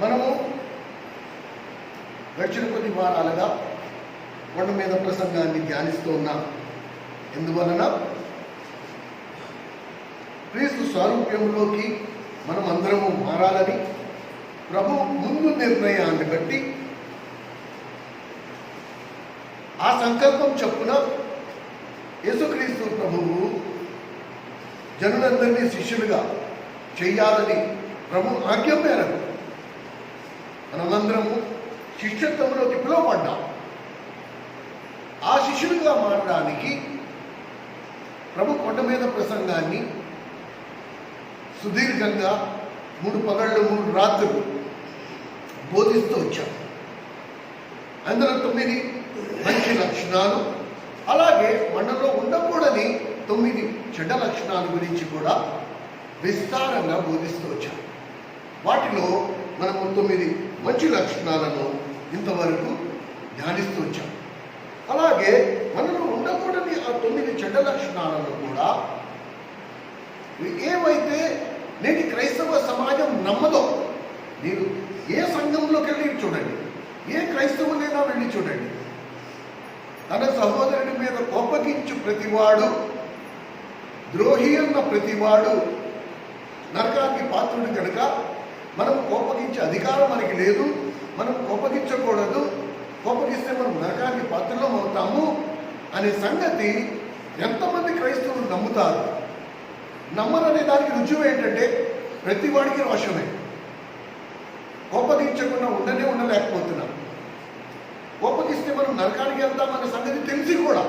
మనము గడిచిన కొన్ని వారాలుగా కొండ మీద ప్రసంగాన్ని ధ్యానిస్తూ ఉన్నాం. ఎందువలన క్రీస్తు స్వారూప్యంలోకి మనం అందరము మారాలని ప్రభు ముందు నిర్ణయాన్ని బట్టి ఆ సంకల్పం చొప్పున యేసుక్రీస్తు ప్రభువు జనులందరినీ శిష్యులుగా చెయ్యాలని ప్రభు ఆజ్ఞ మేరకు మనమందరము శిష్యత్వంలోకి పిలువబడ్డాం. ఆ శిష్యులుగా మారడానికి ప్రభు కొండ మీద ప్రసంగాన్ని సుదీర్ఘంగా 3 పగళ్ళు 3 రాత్రులు బోధిస్తూ వచ్చాం. అందులో 9 మంచి లక్షణాలు, అలాగే మనలో ఉండకూడని 9 చెడ్డ లక్షణాల గురించి కూడా విస్తారంగా బోధిస్తూ వచ్చాం. వాటిలో మనము 9 మంచి లక్షణాలను ఇంతవరకు ధ్యానిస్తూ వచ్చాం. అలాగే మనలో ఉండకూడని ఆ 9 చెడ్డ లక్షణాలను కూడా ఏవైతే నేటి క్రైస్తవ సమాజం నమ్మదో, మీరు ఏ సంఘంలోకి వెళ్ళి చూడండి, ఏ క్రైస్తవులైనా వెళ్ళి చూడండి, తన సహోదరుడి మీద కోపగించు ప్రతివాడు, ద్రోహి అన్న ప్రతివాడు నరకానికి పాత్రుడు కనుక మనం కోపగించే అధికారం మనకి లేదు, మనం కోపగించకూడదు, కోపగిస్తే మనం నరకానికి పాత్రలో అవుతాము అనే సంగతి ఎంతమంది క్రైస్తవులు నమ్ముతారు? నమ్మరనే దానికి రుజువు ఏంటంటే ప్రతి వాడికి రోషమే. కోపగించకుండా ఉండలేకపోతున్నాం. కోపగిస్తే మనం నరకానికి వెళ్తామనే సంగతి తెలిసి కూడా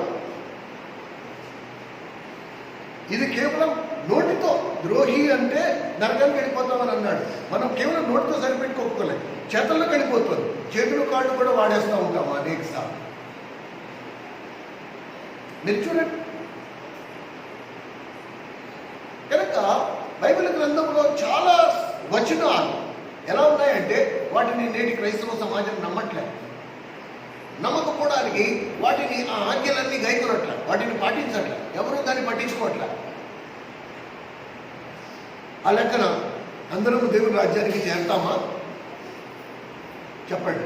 ఇది కేవలం నోటితో ద్రోహి అంటే నరకానికి వెళ్ళిపోతామని అన్నాడు. మనం కేవలం నోటితో సరిపెట్టుకోలేదు, చేతల్లోకి వెళ్ళిపోతుంది. చేతులు కాళ్ళు కూడా వాడేస్తూ ఉంటాము అనేక సార్లు. మీరు చూడండి, కనుక బైబిల్ గ్రంథంలో చాలా వచనాలు ఎలా ఉన్నాయంటే వాటిని నేటి క్రైస్తవ సమాజం నమ్మట్లేదు. నమ్మకపోవడానికి వాటిని ఆ ఆజ్ఞలన్నీ గైకొనట్లే, వాటిని పాటించట్లే, ఎవరు దాన్ని పట్టించుకోవట్లే. ఆ లెక్కన అందరం దేవుని రాజ్యానికి చేరుతామా? చెప్పండి,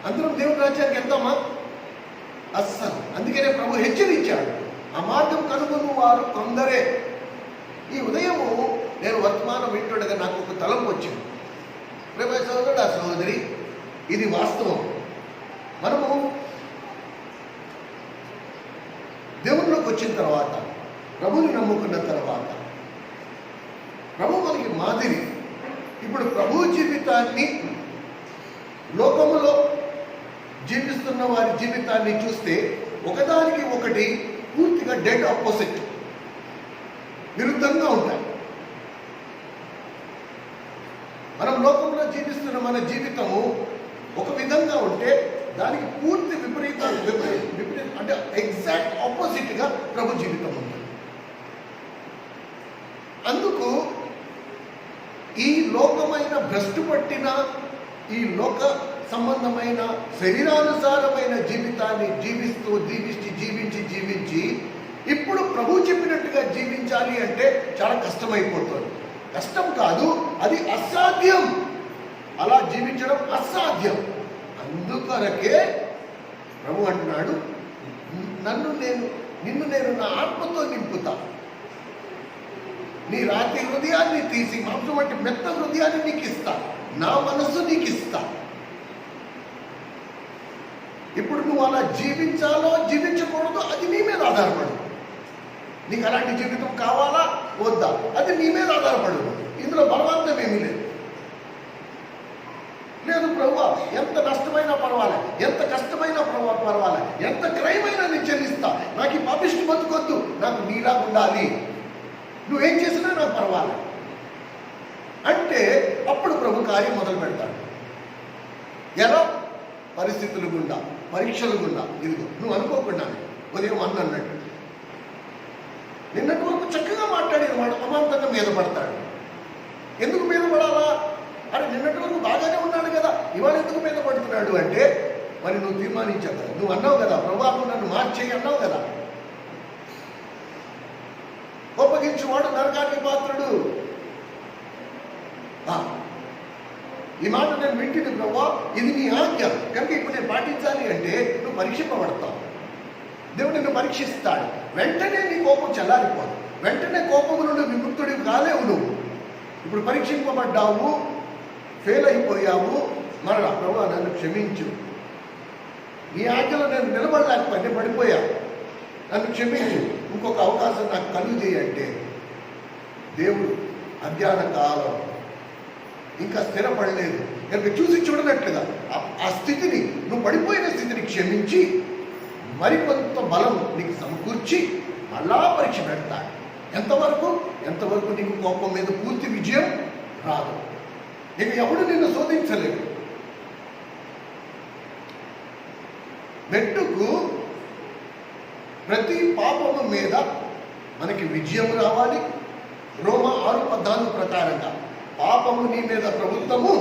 అందరం దేవుని రాజ్యానికి వెళ్తామా? అస్సలు. అందుకనే ప్రభు హెచ్చరించాడు, ఆ మార్గం కనుగొన్న వారు కొందరే. ఈ ఉదయము నేను వర్తమానం వింటుండగా నాకు ఒక తలంపు వచ్చింది. ప్రేమ సోదరుడు, ఆ సహోదరి, ఇది వాస్తవం. మనము దేవునిలోకి వచ్చిన తర్వాత, ప్రభుని నమ్ముకున్న తర్వాత, ప్రభు మనకి మాదిరి. ఇప్పుడు ప్రభు జీవితాన్ని, లోకములో జీవిస్తున్న వారి జీవితాన్ని చూస్తే ఒకదానికి ఒకటి పూర్తిగా డెడ్ ఆపోజిట్, విరుద్ధంగా ఉంటాయి. మనం లోకంలో జీవిస్తున్న మన జీవితము ఒక విధంగా ఉంటే దానికి పూర్తి విపరీత అంటే ఎగ్జాక్ట్ ఆపోజిట్గా ప్రభు జీవితం ఉంది. అందుకు ఈ లోకమైన భ్రష్టు పట్టిన ఈ లోక సంబంధమైన శరీరానుసారమైన జీవితాన్ని జీవించి ఇప్పుడు ప్రభు చెప్పినట్టుగా జీవించాలి అంటే చాలా కష్టమైపోతుంది. కష్టం కాదు, అది అసాధ్యం. అలా జీవించడం అసాధ్యం. అందుకొరకే ప్రభు అంటున్నాడు, నిన్ను నేను నా ఆత్మతో నింపుతా, నీ రాతి హృదయాన్ని తీసి మాంసం వంటి మెత్త హృదయాన్ని నీకు ఇస్తా, నా మనస్సు నీకు ఇస్తా. ఇప్పుడు నువ్వు అలా జీవించాలో జీవించకూడదో అది నీ మీద ఆధారపడు. నీకు అలాంటి జీవితం కావాలా వద్దా అది నీ మీద ఆధారపడు. ఇందులో బలవంతం ఏమీ లేదు. ప్రభువా, ఎంత నష్టమైనా పర్వాలే, ఎంత కష్టమైనా పర్వాలే, ఎంత క్రైమ్ అయినా నేను చెల్లిస్తా, నాకు ఈ పాపిష్టి బతుకొద్దు, నాకు నీలా ఉండాలి, నువ్వేం చేసినా నాకు పర్వాలే అంటే అప్పుడు ప్రభు కార్యం మొదలు పెడతాడు. ఎలా? పరిస్థితులు గుండా, పరీక్షలు గుండా. ఇదిగో నువ్వు అనుకోకుండా ఉదయం అన్నట్టు నిన్నటి వరకు చక్కగా మాట్లాడిన వాడు అమాంతంగా మీద పడతాడు. ఎందుకు మీద పడాలా? అరే నిన్నటి వరకు బాగానే ఉన్నాడు కదా, ఇవాళ ఎందుకు మీద పడుతున్నాడు అంటే మరి నువ్వు తీర్మానించావు కదా, నువ్వు అన్నావు కదా, ప్రభావం నన్ను మార్చేయి అన్నావు కదా. కోపగించువాడు నరకానికి పాత్రుడు. ఈ మాట నేను వింటిని ప్రభువా, ఇది నీ ఆజ్ఞ కనుక ఇప్పుడు నేను పాటించాలి అంటే నువ్వు పరీక్షింపబడతావు. దేవుడు నిన్ను పరీక్షిస్తాడు. వెంటనే నీ కోపం చల్లారిపోదు. వెంటనే కోపము నుండి విముక్తుడివి కాలేవు. నువ్వు ఇప్పుడు పరీక్షింపబడ్డావు, ఫెయిల్ అయిపోయావు, మరలా ప్రభువా నన్ను క్షమించు, నీ ఆజ్ఞలో నేను నిలబడలేకపోయినా పడిపోయా, నన్ను క్షమించు, ఇంకొక అవకాశం నాకు కలుగు చేయంటే దేవుడు అజ్ఞాన కాలం ఇంకా స్థిరపడలేదు కనుక చూసి చూడనట్లుగా ఆ స్థితిని, నువ్వు పడిపోయిన స్థితిని క్షమించి మరికొంత బలం నీకు సమకూర్చి మళ్ళా పరీక్ష పెడతాడు. ఎంతవరకు నీకు కోపం మీద పూర్తి విజయం రాదు. ఇక ఎవడు నిన్ను శోధించలేడు. మెట్టుకు ప్రతి పాపము మీద మనకి విజయం రావాలి. రోమా 6:14 ప్రకారంగా పాపము నీ మీద ప్రభుత్వము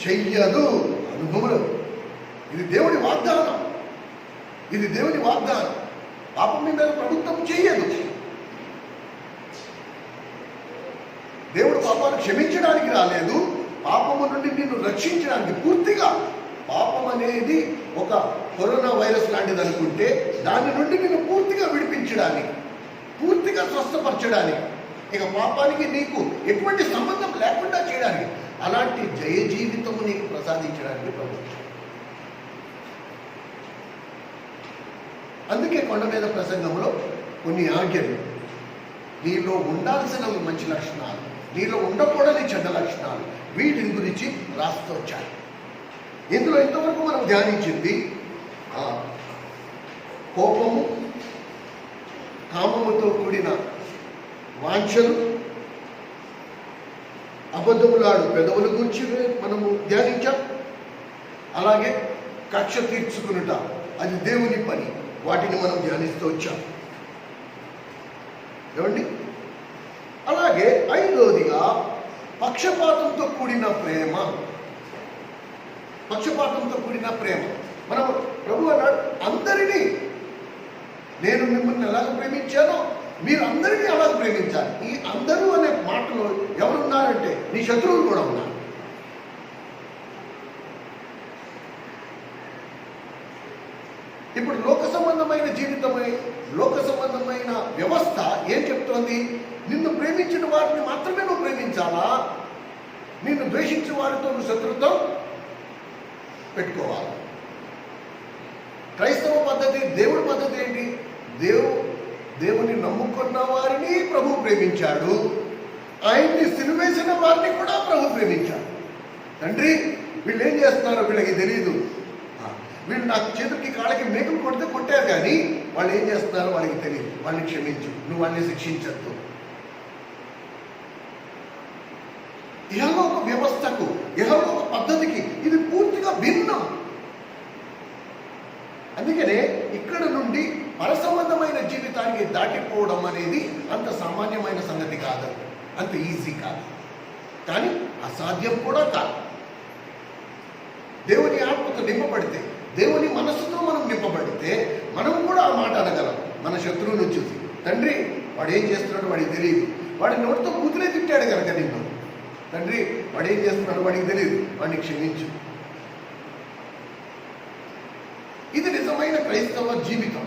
చెయ్యదు. అనుభవం. ఇది దేవుని వాగ్దానం. పాపం నీ మీద ప్రభుత్వం చెయ్యదు. దేవుడు పాపాన్ని క్షమించడానికి రాలేదు, పాపము నుండి నిన్ను రక్షించడానికి. పూర్తిగా పాపం అనేది ఒక కరోనా వైరస్ లాంటిది అనుకుంటే దాని నుండి నిన్ను పూర్తిగా విడిపించడానికి, పూర్తిగా స్వస్థపరచడానికి, ఇక పాపానికి నీకు ఎటువంటి సంబంధం లేకుండా చేయడానికి, అలాంటి జయ జీవితము నీకు ప్రసాదించడానికి ప్రభుత్వం. అందుకే కొండ మీద ప్రసంగంలో కొన్ని ఆజ్ఞలు, నీలో ఉండాల్సిన మంచి లక్షణాలు, నీలో ఉండకూడని చెడ్డ లక్షణాలు, వీటిని గురించి రాస్తూ వచ్చాయి. ఇందులో ఇంతవరకు మనం ధ్యానించింది కోపము, కామముతో కూడిన వాంఛలు, అబద్ధములాడు పెదవుల గురించి మనము ధ్యానించాం. అలాగే కక్ష తీర్చుకునుట, అది దేవుని పని, వాటిని మనం ధ్యానిస్తూ వచ్చాం. ఏమండి? అలాగే 5వదిగా పక్షపాతంతో కూడిన ప్రేమ. మనం ప్రభు అన్నాడు, అందరినీ నేను మిమ్మల్ని ఎలాగ ప్రేమించానో మీరు అందరినీ అలాగ ప్రేమించాలి. ఈ అందరూ అనే మాటలో ఎవరున్నారంటే నీ శత్రువులు కూడా ఉన్నారు. ఇప్పుడు లోక సంబంధమైన వ్యవస్థ ఏం చెప్తోంది? నిన్ను ప్రేమించిన వారిని మాత్రమే నువ్వు ప్రేమించాలా, నిన్ను ద్వేషించిన వారితో నువ్వు శత్రుత్వం పెట్టుకోవాలి. క్రైస్తవ పద్ధతి, దేవుడి పద్ధతి ఏంటి? దేవుని నమ్ముకున్న వారిని ప్రభు ప్రేమించాడు, ఆయన్ని సిలువేసిన వారిని కూడా ప్రభు ప్రేమించాడు. తండ్రి వీళ్ళు ఏం చేస్తున్నారో వీళ్ళకి తెలియదు, వీళ్ళు నాకు చేతులకి కాళ్ళకి మేకలు కొడితే కొట్టారు, కానీ వాళ్ళు ఏం చేస్తున్నారో వాళ్ళకి తెలియదు, వాళ్ళని క్షమించు, నువ్వు వాళ్ళని శిక్షించద్దు. ఇహలోక వ్యవస్థకు, ఇహలోక పద్ధతికి ఇది పూర్తిగా భిన్నం. అందుకనే ఇక్కడ నుండి పరసంబంధమైన జీవితానికి దాటిపోవడం అనేది అంత సామాన్యమైన సంగతి కాదు, అంత ఈజీ కాదు, కానీ అసాధ్యం కూడా కాదు. దేవుని ఆత్మతో నింపబడితే, దేవుని మనస్సుతో మనం నింపబడితే మనం కూడా ఆ మాట అనగలం. మన శత్రువును చూసి, తండ్రి వాడు ఏం చేస్తున్నాడో వాడికి తెలియదు, వాడి నోటితో కూతురే తిట్టాడు కనుక నిన్ను, తండ్రి వాడు ఏం చేస్తున్నాడో వాడికి తెలియదు, వాడిని క్షమించు. ఇది నిజమైన క్రైస్తవ జీవితం.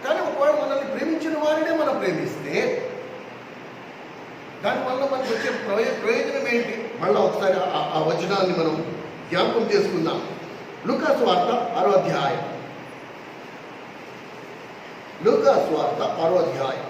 కానీ ఒకవేళ మనల్ని ప్రేమించిన వారినే మనం ప్రేమిస్తే దానివల్ల మనకు వచ్చే ప్రయోజనం ఏంటి? మళ్ళీ ఒకసారి ఆ వచనాన్ని మనం జ్ఞాపకం చేసుకుందాం. లూకా సువార్త 6వ అధ్యాయం. లూకా సువార్త 6వ అధ్యాయం.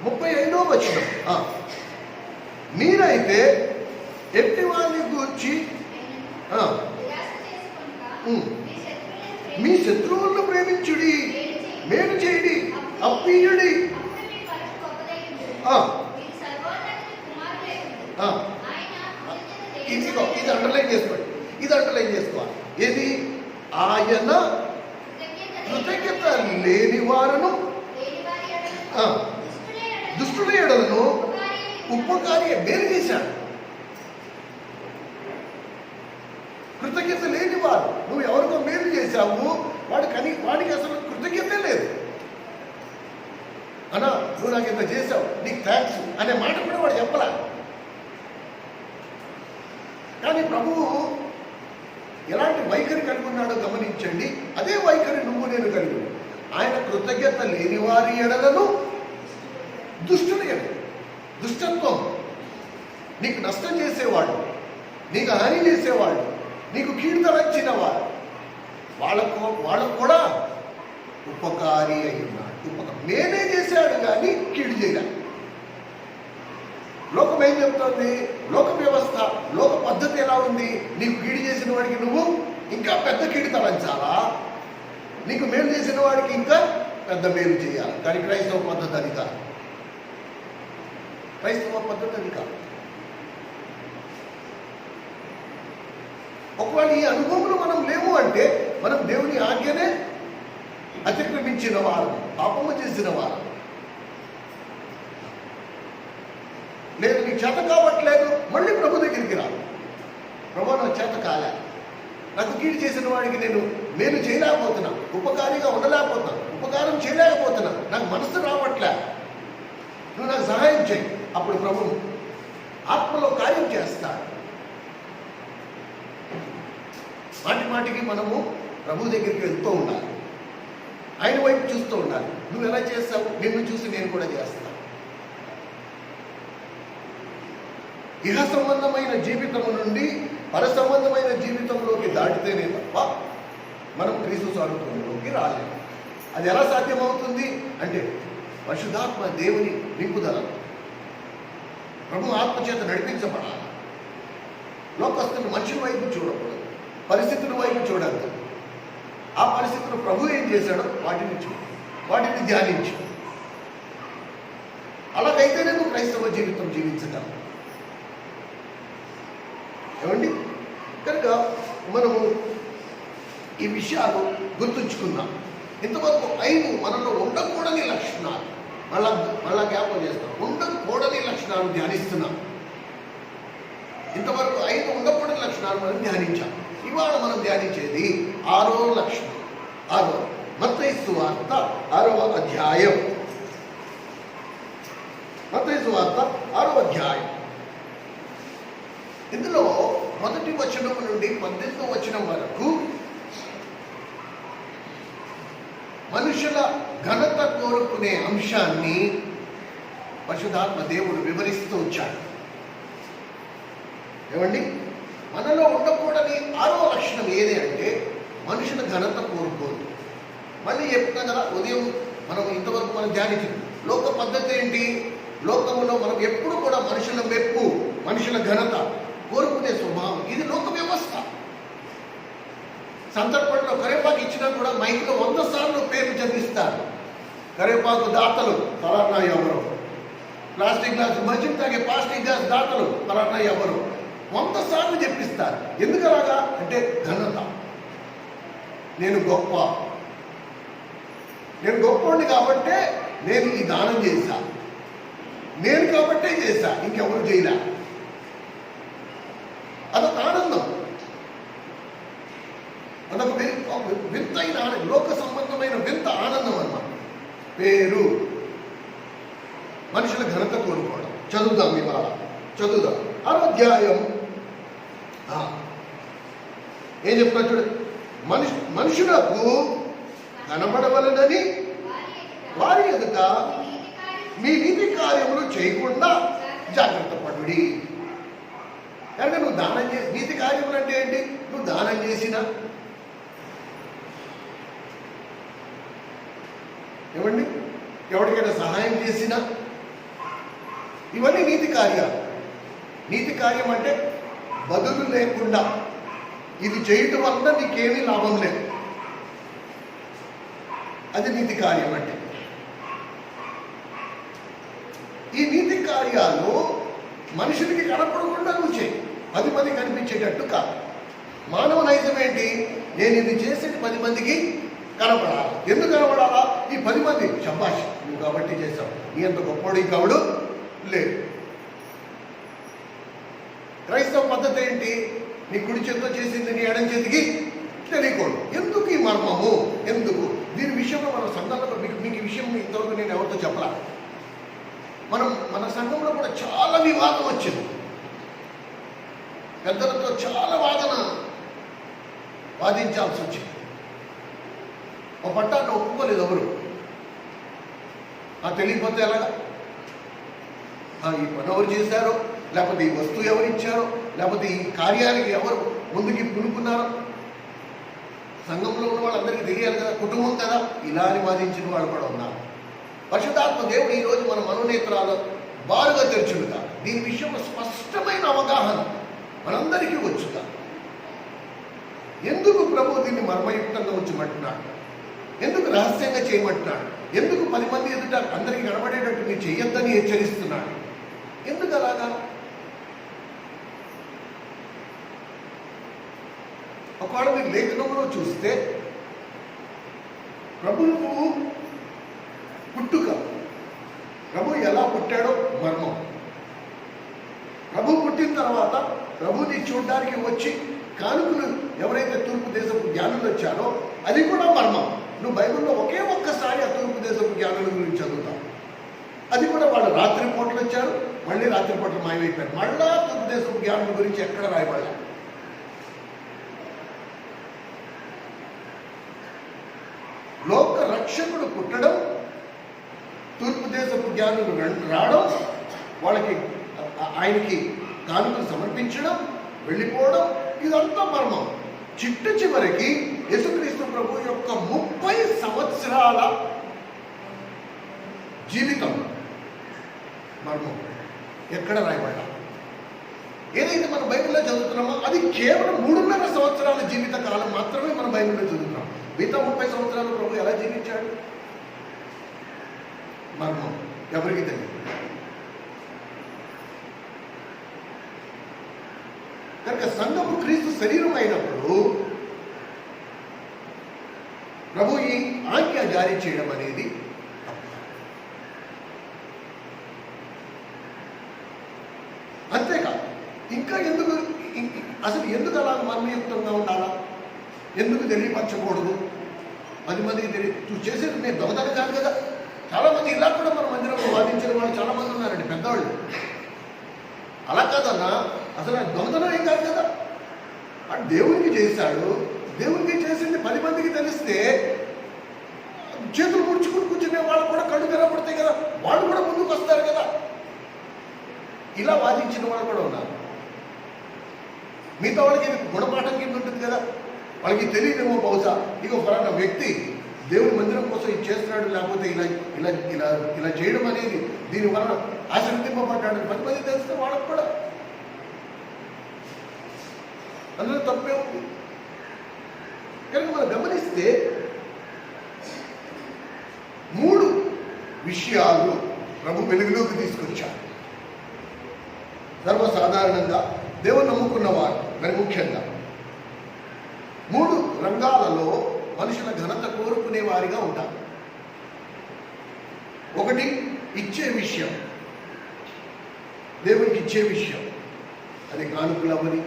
ముప్పై ఐదో వచనం. మీరైతే ఎట్టి వారిని గూర్చి మీ శత్రువులను ప్రేమించుడి, మేలు చేయుడి, అప్పీయుడి. ఇది అండర్లైన్ చేసుకోవాలి. ఏది? ఆయన కృతజ్ఞత లేని వారును దుష్టుల ఎడలను ఉపకారి మేలు చేశాడు. కృతజ్ఞత లేని వారు, నువ్వు ఎవరికో మేలు చేశావు, వాడికి అసలు కృతజ్ఞత లేదు. అన్నా నువ్వు నాకు ఇంత చేశావు, నీకు థ్యాంక్స్ అనే మాట కూడా వాడు చెప్పలా. కానీ ప్రభువు ఎలాంటి వైఖరి కలిగి ఉన్నాడో గమనించండి. అదే వైఖరి నువ్వు నేను కలిగి, ఆయన కృతజ్ఞత లేని వారి ఎడలను దుష్టుని ఎడ, దుష్టత్వం, నీకు నష్టం చేసేవాడు, నీకు హాని చేసేవాడు, నీకు కీడు తలచిన వాడు, వాళ్ళకు కూడా ఉపకారి అయి ఉన్నాడు. మేమే చేశాడు కానీ కీడు చేయలేదు. లోకం ఏం చెప్తుంది? లోక వ్యవస్థ, లోక పద్ధతి ఎలా ఉంది? నీకు కీడు చేసిన వాడికి నువ్వు ఇంకా పెద్ద కీడు తలంచాలా, నీకు మేలు చేసిన వాడికి ఇంకా పెద్ద మేలు చేయాలి. కానీ క్రైస్తవ పద్ధతి అది కాదు. క్రైస్తవ పద్ధతి అది కాదు. ఒకవేళ ఈ అనుభవంలో మనం లేము అంటే మనం దేవుని ఆజ్ఞనే అతిక్రమించిన వారు, పాపము చేసిన వారు. లేదు నీకు చేత కావట్లేదు, మళ్ళీ ప్రభు దగ్గరికి రా. ప్రభు నాకు చేత కాలే, నాకు కీడు చేసిన వాడికి నేను మేలు చేయలేకపోతున్నా, ఉపకారిగా ఉండలేకపోతున్నా, ఉపకారం చేయలేకపోతున్నా, నాకు మనసు రావట్లే, నువ్వు నాకు సహాయం చేయి. అప్పుడు ప్రభు ఆత్మలో కార్యం చేస్తాడు. మాటి మాటికి మనము ప్రభు దగ్గరికి వెళ్తూ ఉండాలి, ఆయన వైపు చూస్తూ ఉండాలి. నువ్వు ఎలా చేస్తావు? నిన్ను చూసి నేను కూడా చేస్తాను. ఇహ సంబంధమైన జీవితము నుండి పర సంబంధమైన జీవితంలోకి దాటితేనే తప్ప మనం క్రీస్తు స్వరూపంలోకి రాలేము. అది ఎలా సాధ్యమవుతుంది అంటే పరిశుద్ధాత్మ దేవుని నింపుదల, ప్రభు ఆత్మచేత నడిపించబడాలి. లోకస్తులు మనుషుల వైపు చూడకూడదు, పరిస్థితుల వైపు చూడాలి. ఆ పరిస్థితులు ప్రభు ఏం చేశాడో వాటిని చూడు, వాటిని ధ్యానించు. అలాగైతేనే నువ్వు క్రైస్తవ జీవితం జీవించగలవు. ఏమండి? కనుక మనము ఈ విషయాలు గుర్తుంచుకుందాం. ఇంతవరకు 5 మనలో ఉండకూడని లక్షణాలు మళ్ళా జ్ఞాపకం చేస్తాం. ఉండకూడని లక్షణాలు ధ్యానిస్తున్నాం. ఇంతవరకు 5 ఉండకూడని లక్షణాలు మనం ధ్యానించాం. ఇవాళ మనం ధ్యానించేది 6వ లక్షణం. 6వ మత్తయి సువార్త 6వ అధ్యాయం. మత్తయి సువార్త 6వ అధ్యాయం. ఇందులో 1వ వచనం నుండి 18వ వచనం వరకు మనుషుల ఘనత కోరుకునే అంశాన్ని పరిశుద్ధాత్మ దేవుడు వివరిస్తూ వచ్చాడు. ఏమండి? మనలో ఉండకూడని 6వ లక్షణం ఏది అంటే మనుషుల ఘనత కోరుకోదు. మళ్ళీ చెప్తాం కదా, ఉదయం మనం ఇంతవరకు మనం ధ్యానించింది లోక పద్ధతి ఏంటి? లోకంలో మనం ఎప్పుడు కూడా మనుషుల మెప్పు, మనుషుల ఘనత కోరుకునే స్వభావం, ఇది లోక వ్యవస్థ. సందర్భంలో కరేపాకు ఇచ్చినా కూడా మైక్లో 100 సార్లు పేర్లు చదివిస్తారు. కరేపాకు దాతలు ఫలానా ఎవరు, ప్లాస్టిక్ గ్లాస్ మంచిని తాగే ప్లాస్టిక్ గ్లాస్ దాతలు ఫలానా ఎవరు, 100 సార్లు చెప్పిస్తారు. ఎందుకు అలాగా అంటే ఘనత. నేను గొప్పవాడిని కాబట్టే నేను ఈ దానం చేశా, నేను కాబట్టే చేశా, ఇంకెవరు చేయలే. అదొక ఆనందం, అదొక వింతైన లోక సంబంధమైన వింత ఆనందం అన్నమాట. పేరు, మనుషుల ఘనత కోరుకోవడం. చదువుదాం, ఇవాళ చదువుదాం 6వ అధ్యాయం. ఏం చెప్తున్నా చూడండి. మనుషులకు కనబడవలనని వారి ఎదుట మీ నీతి కార్యములు చేయకుండా జాగ్రత్త పడుడి. కనుక నువ్వు దానం చేసి, నీతి కార్యములు అంటే ఏంటి? నువ్వు దానం చేసినా, ఏమండి, ఎవరికైనా సహాయం చేసినా, ఇవన్నీ నీతి కార్యాలు. నీతి కార్యం అంటే బదులు లేకుండా ఇది చేయటం వల్ల నీకేమీ లాభం లేదు, అది నీతి కార్యం అంటే. ఈ నీతి కార్యాలు మనుషులకి కనపడకుండా నువ్వు చేయి, 10 మంది కనిపించేటట్టు కాదు. మానవ నైజం ఏంటి? నేను ఇది చేసేది 10 మందికి కనపడాలి. ఎందుకు కనపడాలా? ఈ 10 మంది శభాష్ నువ్వు కాబట్టి చేశావు, నీ అంత గొప్పవాడు ఇంకవడు లేదు. క్రైస్తవ పద్ధతి ఏంటి? నీ కుడి చేతితో చేసింది నీ ఎడం చేతికి తెలియకూడదు. ఎందుకు ఈ మర్మము? ఎందుకు? దీని విషయంలో మన సంఘంలో మీకు ఈ విషయం ఇంతవరకు నేను ఎవరితో చెప్పలా. మన సంఘంలో కూడా చాలా వివాదం వచ్చింది. పెద్దలతో చాలా వాదించాల్సి వచ్చింది. ఒక పట్టాన్ని ఒప్పుకోలేదు ఎవరు. తెలియకపోతే ఎలాగా? ఈ పని ఎవరు చేశారో, లేకపోతే ఈ వస్తువు ఎవరు ఇచ్చారో, లేకపోతే ఈ కార్యానికి ఎవరు ముందుకి పులుకున్నారో సంఘంలో ఉన్న వాళ్ళందరికీ తెలియాలి కదా, కుటుంబం కదా. ఇలా అని వాదించిన వాళ్ళు కూడా ఉన్నారు. పరిశుద్ధాత్మ దేవుడు ఈరోజు మన మనోనేత్రాలు బారుగా తెరచుడుగా దీని విషయంలో స్పష్టమైన అవగాహన మనందరికీ వచ్చుగా. ఎందుకు ప్రభు దీన్ని మర్మయుక్తంగా ఉంచమంటున్నాడు? ఎందుకు రహస్యంగా చేయమంటున్నాడు? ఎందుకు 10 మంది ఎదుట అందరికీ కనబడేటట్టు మీరు చెయ్యొద్దని హెచ్చరిస్తున్నాడు? ఎందుకు అలాగా? ఒకవేళ మీరు లేఖనంలో చూస్తే ప్రభువు పుట్టుక, ప్రభు ఎలా పుట్టాడో మర్మం. ప్రభు పుట్టిన తర్వాత ప్రభుని చూడడానికి వచ్చి కానుకలు ఎవరైతే తూర్పు దేశపు జ్ఞానులు వచ్చారో అది కూడా మర్మం. నువ్వు బైబిల్లో ఒకే ఒక్కసారి ఆ తూర్పు దేశపు జ్ఞానుల గురించి చదువుతావు. అది కూడా వాళ్ళు రాత్రిపూటలు వచ్చారు, మళ్ళీ రాత్రిపూటలు మాయమైపోయారు. మళ్ళా తూర్పు దేశపు జ్ఞానుల గురించి ఎక్కడ రాయబడలే. లోక రక్షకుడు పుట్టడం, తూర్పు దేశపు జ్ఞానులు రావడం, వాళ్ళకి ఆయనకి కానుకలు సమర్పించడం, వెళ్ళిపోవడం, ఇదంతా మర్మం. చివరికి యేసుక్రీస్తు ప్రభు యొక్క 30 సంవత్సరాల జీవితం మర్మం. ఎక్కడ రాయబడ్డా? ఏదైతే మన బైబిల్లో చదువుతున్నామో అది కేవలం 3.5 సంవత్సరాల జీవిత కాలం మాత్రమే మన బైబిల్లో చదువుతున్నాం. మిగతా 30 సంవత్సరాలు ప్రభు ఎలా జీవించాడు? మర్మం, ఎవరికి తెలియదు. కనుక సంఘము క్రీస్తు శరీరం అయినప్పుడు ప్రభు ఈ ఆజ్ఞ జారీ చేయడం అనేది అంతేకాదు. ఇంకా ఎందుకు అలా మర్మయుక్తంగా ఉండాలా? ఎందుకు తెలియపరచకూడదు? 10 మందికి నువ్వు చేసేది నేను దొంగతనం కాదు కదా. చాలా మంది ఇలా కూడా మన మందిరంలో వాదించిన వాళ్ళు చాలా మంది ఉన్నారండి, పెద్దవాళ్ళు. అలా కాదన్నా, అసలు దొంగతనం ఏం కాదు కదా. అంటే దేవునికి చేశాడు, దేవునికి చేసింది 10 మందికి తెలిస్తే చేతులు ముడుచుకుని కూర్చునే వాళ్ళు కూడా కళ్ళు తెరపడతాయి కదా, వాళ్ళు కూడా ముందుకు వస్తారు కదా. ఇలా వాదించిన వాళ్ళు కూడా ఉన్నారు. మిగతా వాళ్ళకి గుణపాఠం కింద ఉంటుంది కదా, వాళ్ళకి తెలియదేమో బహుశా ఇక ఫలానా వ్యక్తి దేవుని మందిరం కోసం ఇది చేస్తున్నాడు, లేకపోతే ఇలా ఇలా ఇలా ఇలా చేయడం అనేది దీనివల్ల ఆశీర్వదింపబడ్డాడు 10 మంది తెలిస్తే వాళ్ళకు కూడా అందులో తప్పే ఉంది. కనుక మనం గమనిస్తే 3 విషయాలు ప్రభు వెలుగులోకి తీసుకొచ్చారు. సర్వసాధారణంగా దేవుని నమ్ముకున్నవారు మరి ముఖ్యంగా 3 రంగాలలో మనుషుల ఘనత కోరుకునే వారిగా ఉంటారు. ఒకటి ఇచ్చే విషయం, దేవునికి ఇచ్చే విషయం. అది కానుకలు అవ్వని,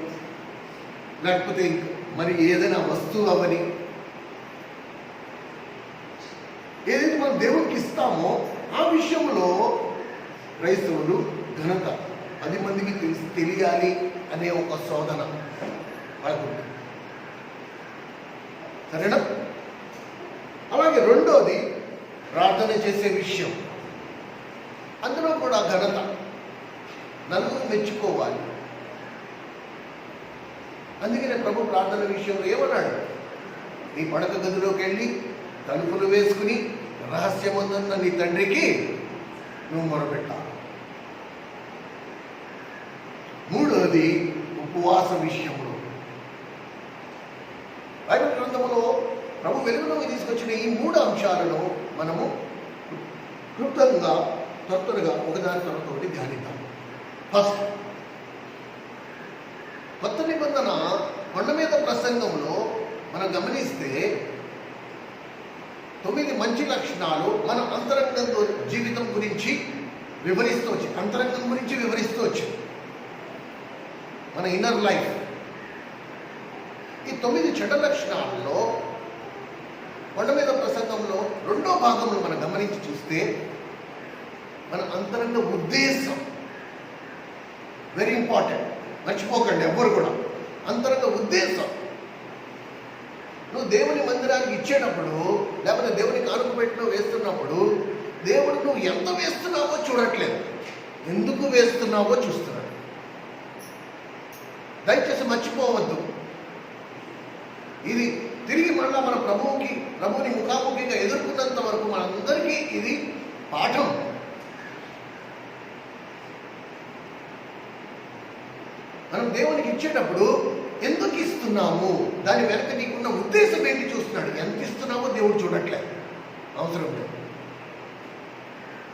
లేకపోతే మరి ఏదైనా వస్తువు అవ్వని, ఏదైతే మనం దేవునికి ఇస్తామో ఆ విషయంలో క్రైస్తవులు ఘనత 10 మందికి తెలియాలి అనే ఒక శోధన వాళ్ళకు ఉంటుంది. సరేనా? అలాగే రెండోది ప్రార్థన చేసే విషయం. అందులో కూడా ఘనత, నలుగురు మెచ్చుకోవాలి. అందుకనే ప్రభు ప్రార్థన విషయంలో ఏమన్నాడు? నీ పడక గదిలోకి వెళ్ళి తలుపులు వేసుకుని రహస్యమందున్న నీ తండ్రికి నువ్వు మొరపెట్టాలి. మూడోది ఉపవాస విషయంలో. బైబిల్ గ్రంథంలో ప్రభు వెలుగులోకి తీసుకొచ్చిన ఈ 3 అంశాలను మనము క్లుప్తంగా త్వరగా ఒకదాని తర్వాత ఒకటి ధ్యానిద్దాం. ఫస్ట్, కొత్త నిబంధన కొండ మీద ప్రసంగంలో మనం గమనిస్తే 9 మంచి లక్షణాలు మన అంతరంగం జీవితం గురించి వివరిస్తూ వచ్చి, అంతరంగం గురించి వివరిస్తూ వచ్చి, మన ఇన్నర్ లైఫ్. ఈ 9 చెడ్డ లక్షణాల్లో కొండ మీద ప్రసంగంలో 2వ భాగంలో మనం గమనించి చూస్తే మన అంతరంగ ఉద్దేశం వెరీ ఇంపార్టెంట్. మర్చిపోకండి ఎవ్వరు కూడా. అంతరంగ ఉద్దేశం. నువ్వు దేవుని మందిరానికి ఇచ్చేటప్పుడు, లేకపోతే దేవుని కానుక పెట్టిన వేస్తున్నప్పుడు, దేవుడు నువ్వు ఎంత వేస్తున్నావో చూడట్లేదు, ఎందుకు వేస్తున్నావో చూస్తున్నాడు. దయచేసి మర్చిపోవద్దు. ఇది తిరిగి మళ్ళా మన ప్రభువుని ముఖాముఖిగా ఎదుర్కొన్నంత వరకు మనందరికీ ఇది పాఠం. మనం దేవునికి ఇచ్చేటప్పుడు ఎందుకు ఇస్తున్నాము, దాని వెనక నీకున్న ఉద్దేశం ఏంటి చూస్తున్నాడు. ఎంత ఇస్తున్నామో దేవుడు చూడట్లేదు, అవసరం లేదు.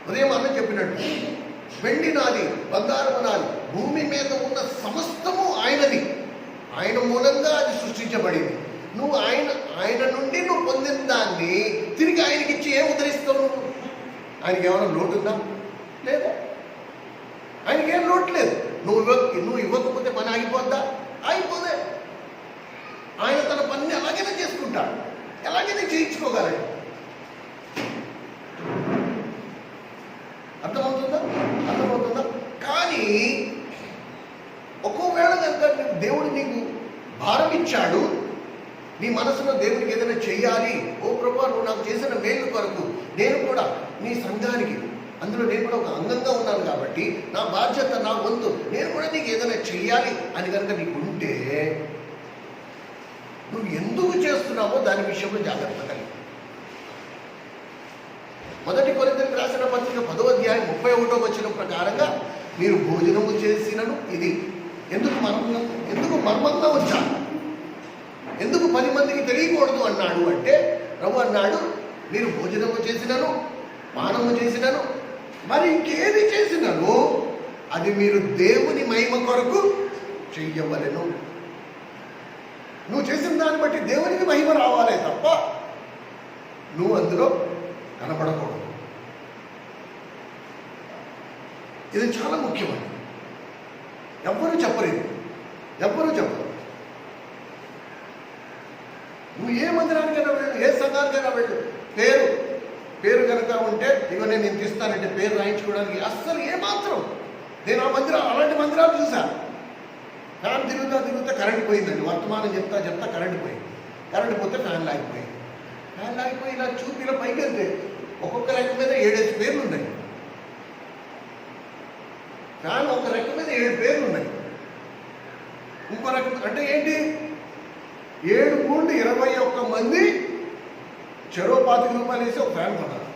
ఉదయం అన్న చెప్పినట్టు, వెండి నాది, బంగారము నాది, భూమి మీద ఉన్న సమస్తము ఆయనది. ఆయన మూలంగా అది సృష్టించబడింది. నువ్వు ఆయన నుండి నువ్వు పొందిన దాన్ని తిరిగి ఆయనకి ఇచ్చి ఏం ఉద్ధరిస్తావు? నువ్వు ఆయనకి ఏమైనా లోటు ఉందా? లేదా. ఆయనకి ఏం లోటు లేదు. నువ్వు ఇవ్వకపోతే పని ఆగిపోద్దా? ఆగిపోదే. ఆయన తన పనిని ఎలాగైనా చేసుకుంటాడు, ఎలాగైనా చేయించుకోగలడు. అర్థమవుతుందా? కానీ ఒక్కోవేళ కనుక దేవుడు నీకు భారం ఇచ్చాడు, నీ మనసులో దేవునికి ఏదైనా చెయ్యాలి, ఓ ప్రభా నువ్వు నాకు చేసిన మేలు కొరకు నేను కూడా నీ సంఘానికి, అందులో నేను కూడా ఒక అంగంగా ఉన్నాను కాబట్టి నా బాధ్యత, నా వంతు, నేను కూడా నీకు ఏదైనా చెయ్యాలి అని కనుక నీకు ఉంటే, నువ్వు ఎందుకు చేస్తున్నావో దాని విషయంలో జాగ్రత్త కలిగి. 1 కొరింథీయులకు రాసిన పత్రిక 10వ అధ్యాయం 31వ వచనం ప్రకారంగా, మీరు భోజనము చేసినను ఇది ఎందుకు మర్మంగా వచ్చాను, ఎందుకు 10 మందికి తెలియకూడదు అన్నాడు అంటే, ప్రభు అన్నాడు, మీరు భోజనము చేసినను, పానము చేసినను, మరి ఇంకేది చేసినను అది మీరు దేవుని మహిమ కొరకు చెయ్యవలెను. నువ్వు చేసిన దాన్ని బట్టి దేవునికి మహిమ రావాలే తప్ప నువ్వు అందులో కనపడకూడదు. ఇది చాలా ముఖ్యమైనది. ఎవ్వరూ చెప్పరు. నువ్వు ఏ మందిరానికైనా వెళ్ళు, ఏ సంఘానికైనా వెళ్ళు, పేరు కనుక ఉంటే ఇగో నేను ఇంత ఇస్తానంటే పేరు రాయించుకోవడానికి అస్సలు ఏమాత్రం. నేను అలాంటి మందిరాలు చూశాను. ఫ్యాన్ తిరుగుతా కరెంట్ పోయిందండి. వర్తమానం చెప్తా కరెంట్ పోయింది. కరెంట్ పోతే ఫ్యాన్ లాగిపోయి ఇలా చూపి ఇలా పైకి వెళ్తే ఒక్కొక్క రెక్క మీద 7 పేర్లు ఉన్నాయి. ఫ్యాన్ ఒక రెక్క మీద 7 పేర్లు ఉన్నాయి. ఇంకో రెక్క అంటే ఏంటి, 7 3 21 మంది చెరో 25 రూపాయలు వేసి ఒక ఫ్యాన్ కొన్నారు.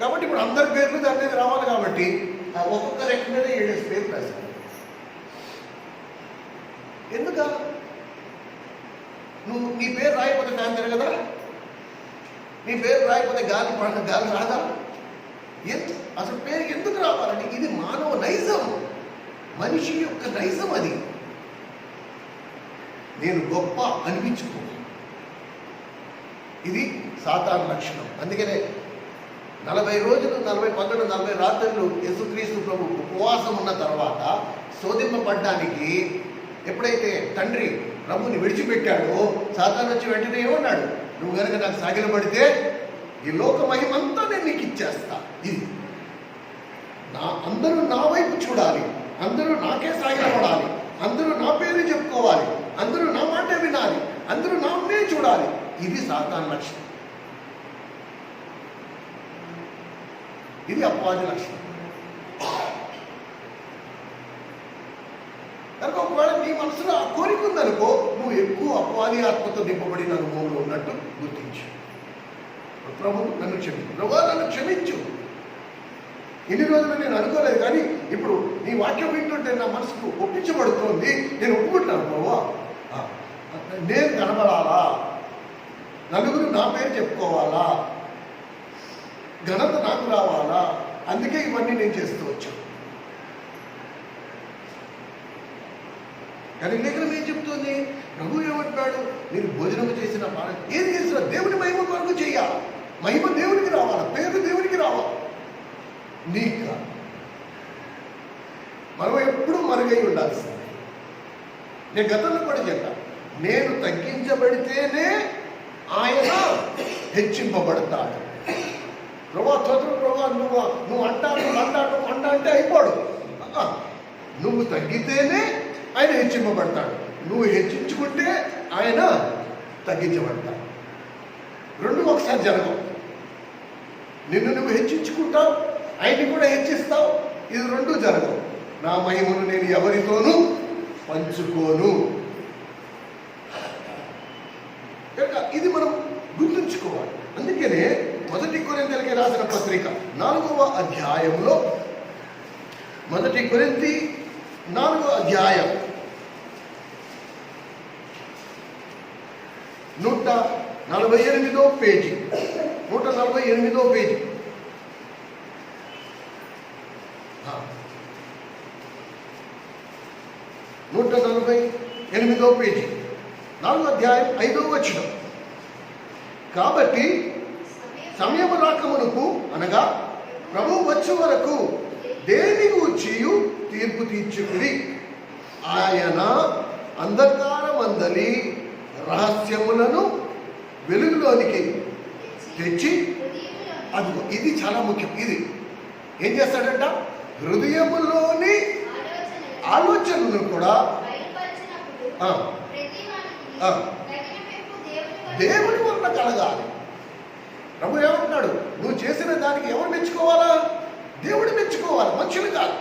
కాబట్టి ఇప్పుడు అందరి పేర్లు దాని మీద రావాలి. కాబట్టి ఒక్కొక్క రెక్క మీద 7 పేర్లు రాశారు. ఎందుక? నువ్వు నీ పేరు రాయకపోతే ఫ్యాన్ తిరగదా? నీ పేరు రాయకపోతే గాలి రాదా? అసలు పేరుకి ఎందుకు రావాలండి? ఇది మానవ నైజం, మనిషి యొక్క నైజం. అది నేను గొప్ప అనిపించుకో, ఇది సాతాను లక్షణం. అందుకనే 40 రోజులు 40 పగలు 40 రాత్రులు యేసుక్రీస్తు ప్రభు ఉపవాసం ఉన్న తర్వాత శోధింపబడ్డానికి ఎప్పుడైతే తండ్రి ప్రభుని విడిచిపెట్టాడో, సాతాను వచ్చి వెంటనే ఏమన్నాడు, నువ్వు కనుక నాకు సాగిలపడితే ఈ లోక మహిమంతా నేను నీకు ఇచ్చేస్తా. ఇది అందరూ నా వైపు చూడాలి, అందరూ నాకే సాగిలపడాలి, అందరూ నా పేరు చెప్పుకోవాలి, అందరూ నా మాట వినాలి, అందరూ నాన్నే చూడాలి. ఇది సాతాను లక్షణం. ఇది అపవాది లక్షణం. కనుక ఒకవేళ నీ మనసులో ఆ కోరిక ఉందనుకో, నువ్వు ఎక్కువ అపవాది ఆత్మతో నింపబడిన అనుభవంలో ఉన్నట్టు గుర్తించు. ప్రభు నన్ను క్షమించు, ప్రభు నన్ను క్షమించు. ఇన్ని రోజులు నేను అనుకోలేదు, కానీ ఇప్పుడు నీ వాక్యం వింటుంటే నా మనసుకు ఒప్పించబడుతోంది. నేను ఒప్పుకుంటున్నాను ప్రభు, నేను కనబడాలా, నలుగురు నా పేరు చెప్పుకోవాలా, ఘనత నాకు రావాలా, అందుకే ఇవన్నీ నేను చేస్తూ వచ్చాను. కానీ లేఖనం ఏం చెప్తూ జరుగుతుంది? ప్రభు ఏమంటున్నాడు? మీరు భోజనం చేసిన ఏది చేసినా దేవుని మహిమ కొరకు చేయాలి. మహిమ దేవునికి రావాలి, పేరు దేవునికి రావాలి, నీకు కాదు. మనం ఎప్పుడూ మరుగై ఉండాల్సింది. నేను గతంలో కూడా చెప్పాను, నేను తగ్గించబడితేనే ఆయన హెచ్చింపబడతాడు. ప్రభా నువ్వు అంటా అంటే అయిపోడు. నువ్వు తగ్గితేనే ఆయన హెచ్చింపబడతాడు, నువ్వు హెచ్చించుకుంటే ఆయన తగ్గించబడతాడు. రెండు ఒకసారి జరగవు. నిన్ను నువ్వు హెచ్చించుకుంటావు, ఆయన్ని కూడా హెచ్చిస్తావు. ఇది రెండు జరగవు. నా మహిమను నేను ఎవరితోనూ పంచుకోను. ఇది మనం గుర్తుంచుకోవాలి. అందుకనే 1 కొరింథీయులకు రాసిన పత్రిక 4వ అధ్యాయంలో 1 కొరింథీ 4వ అధ్యాయం 148వ పేజీ 148వ పేజీ 148వ పేజీ 4వ అధ్యాయం 5వ వచనం. కాబట్టి సమయము రాకమునకు అనగా ప్రభు వచ్చు వరకు దేని గూర్చియు తీర్పు తీర్చుకుని ఆయన అంధకారమందలి రహస్యములను వెలుగులోనికి తెచ్చి, అదిగో ఇది చాలా ముఖ్యం. ఇది ఏం చేస్తాడంట? హృదయములోని ఆలోచనలను కూడా దేవుని వలన కలగాలి. ప్రభు ఏమంటున్నాడు? నువ్వు చేసిన దానికి ఎవరు మెచ్చుకోవాలా? దేవుడు మెచ్చుకోవాలి, మనుషులు కాదు.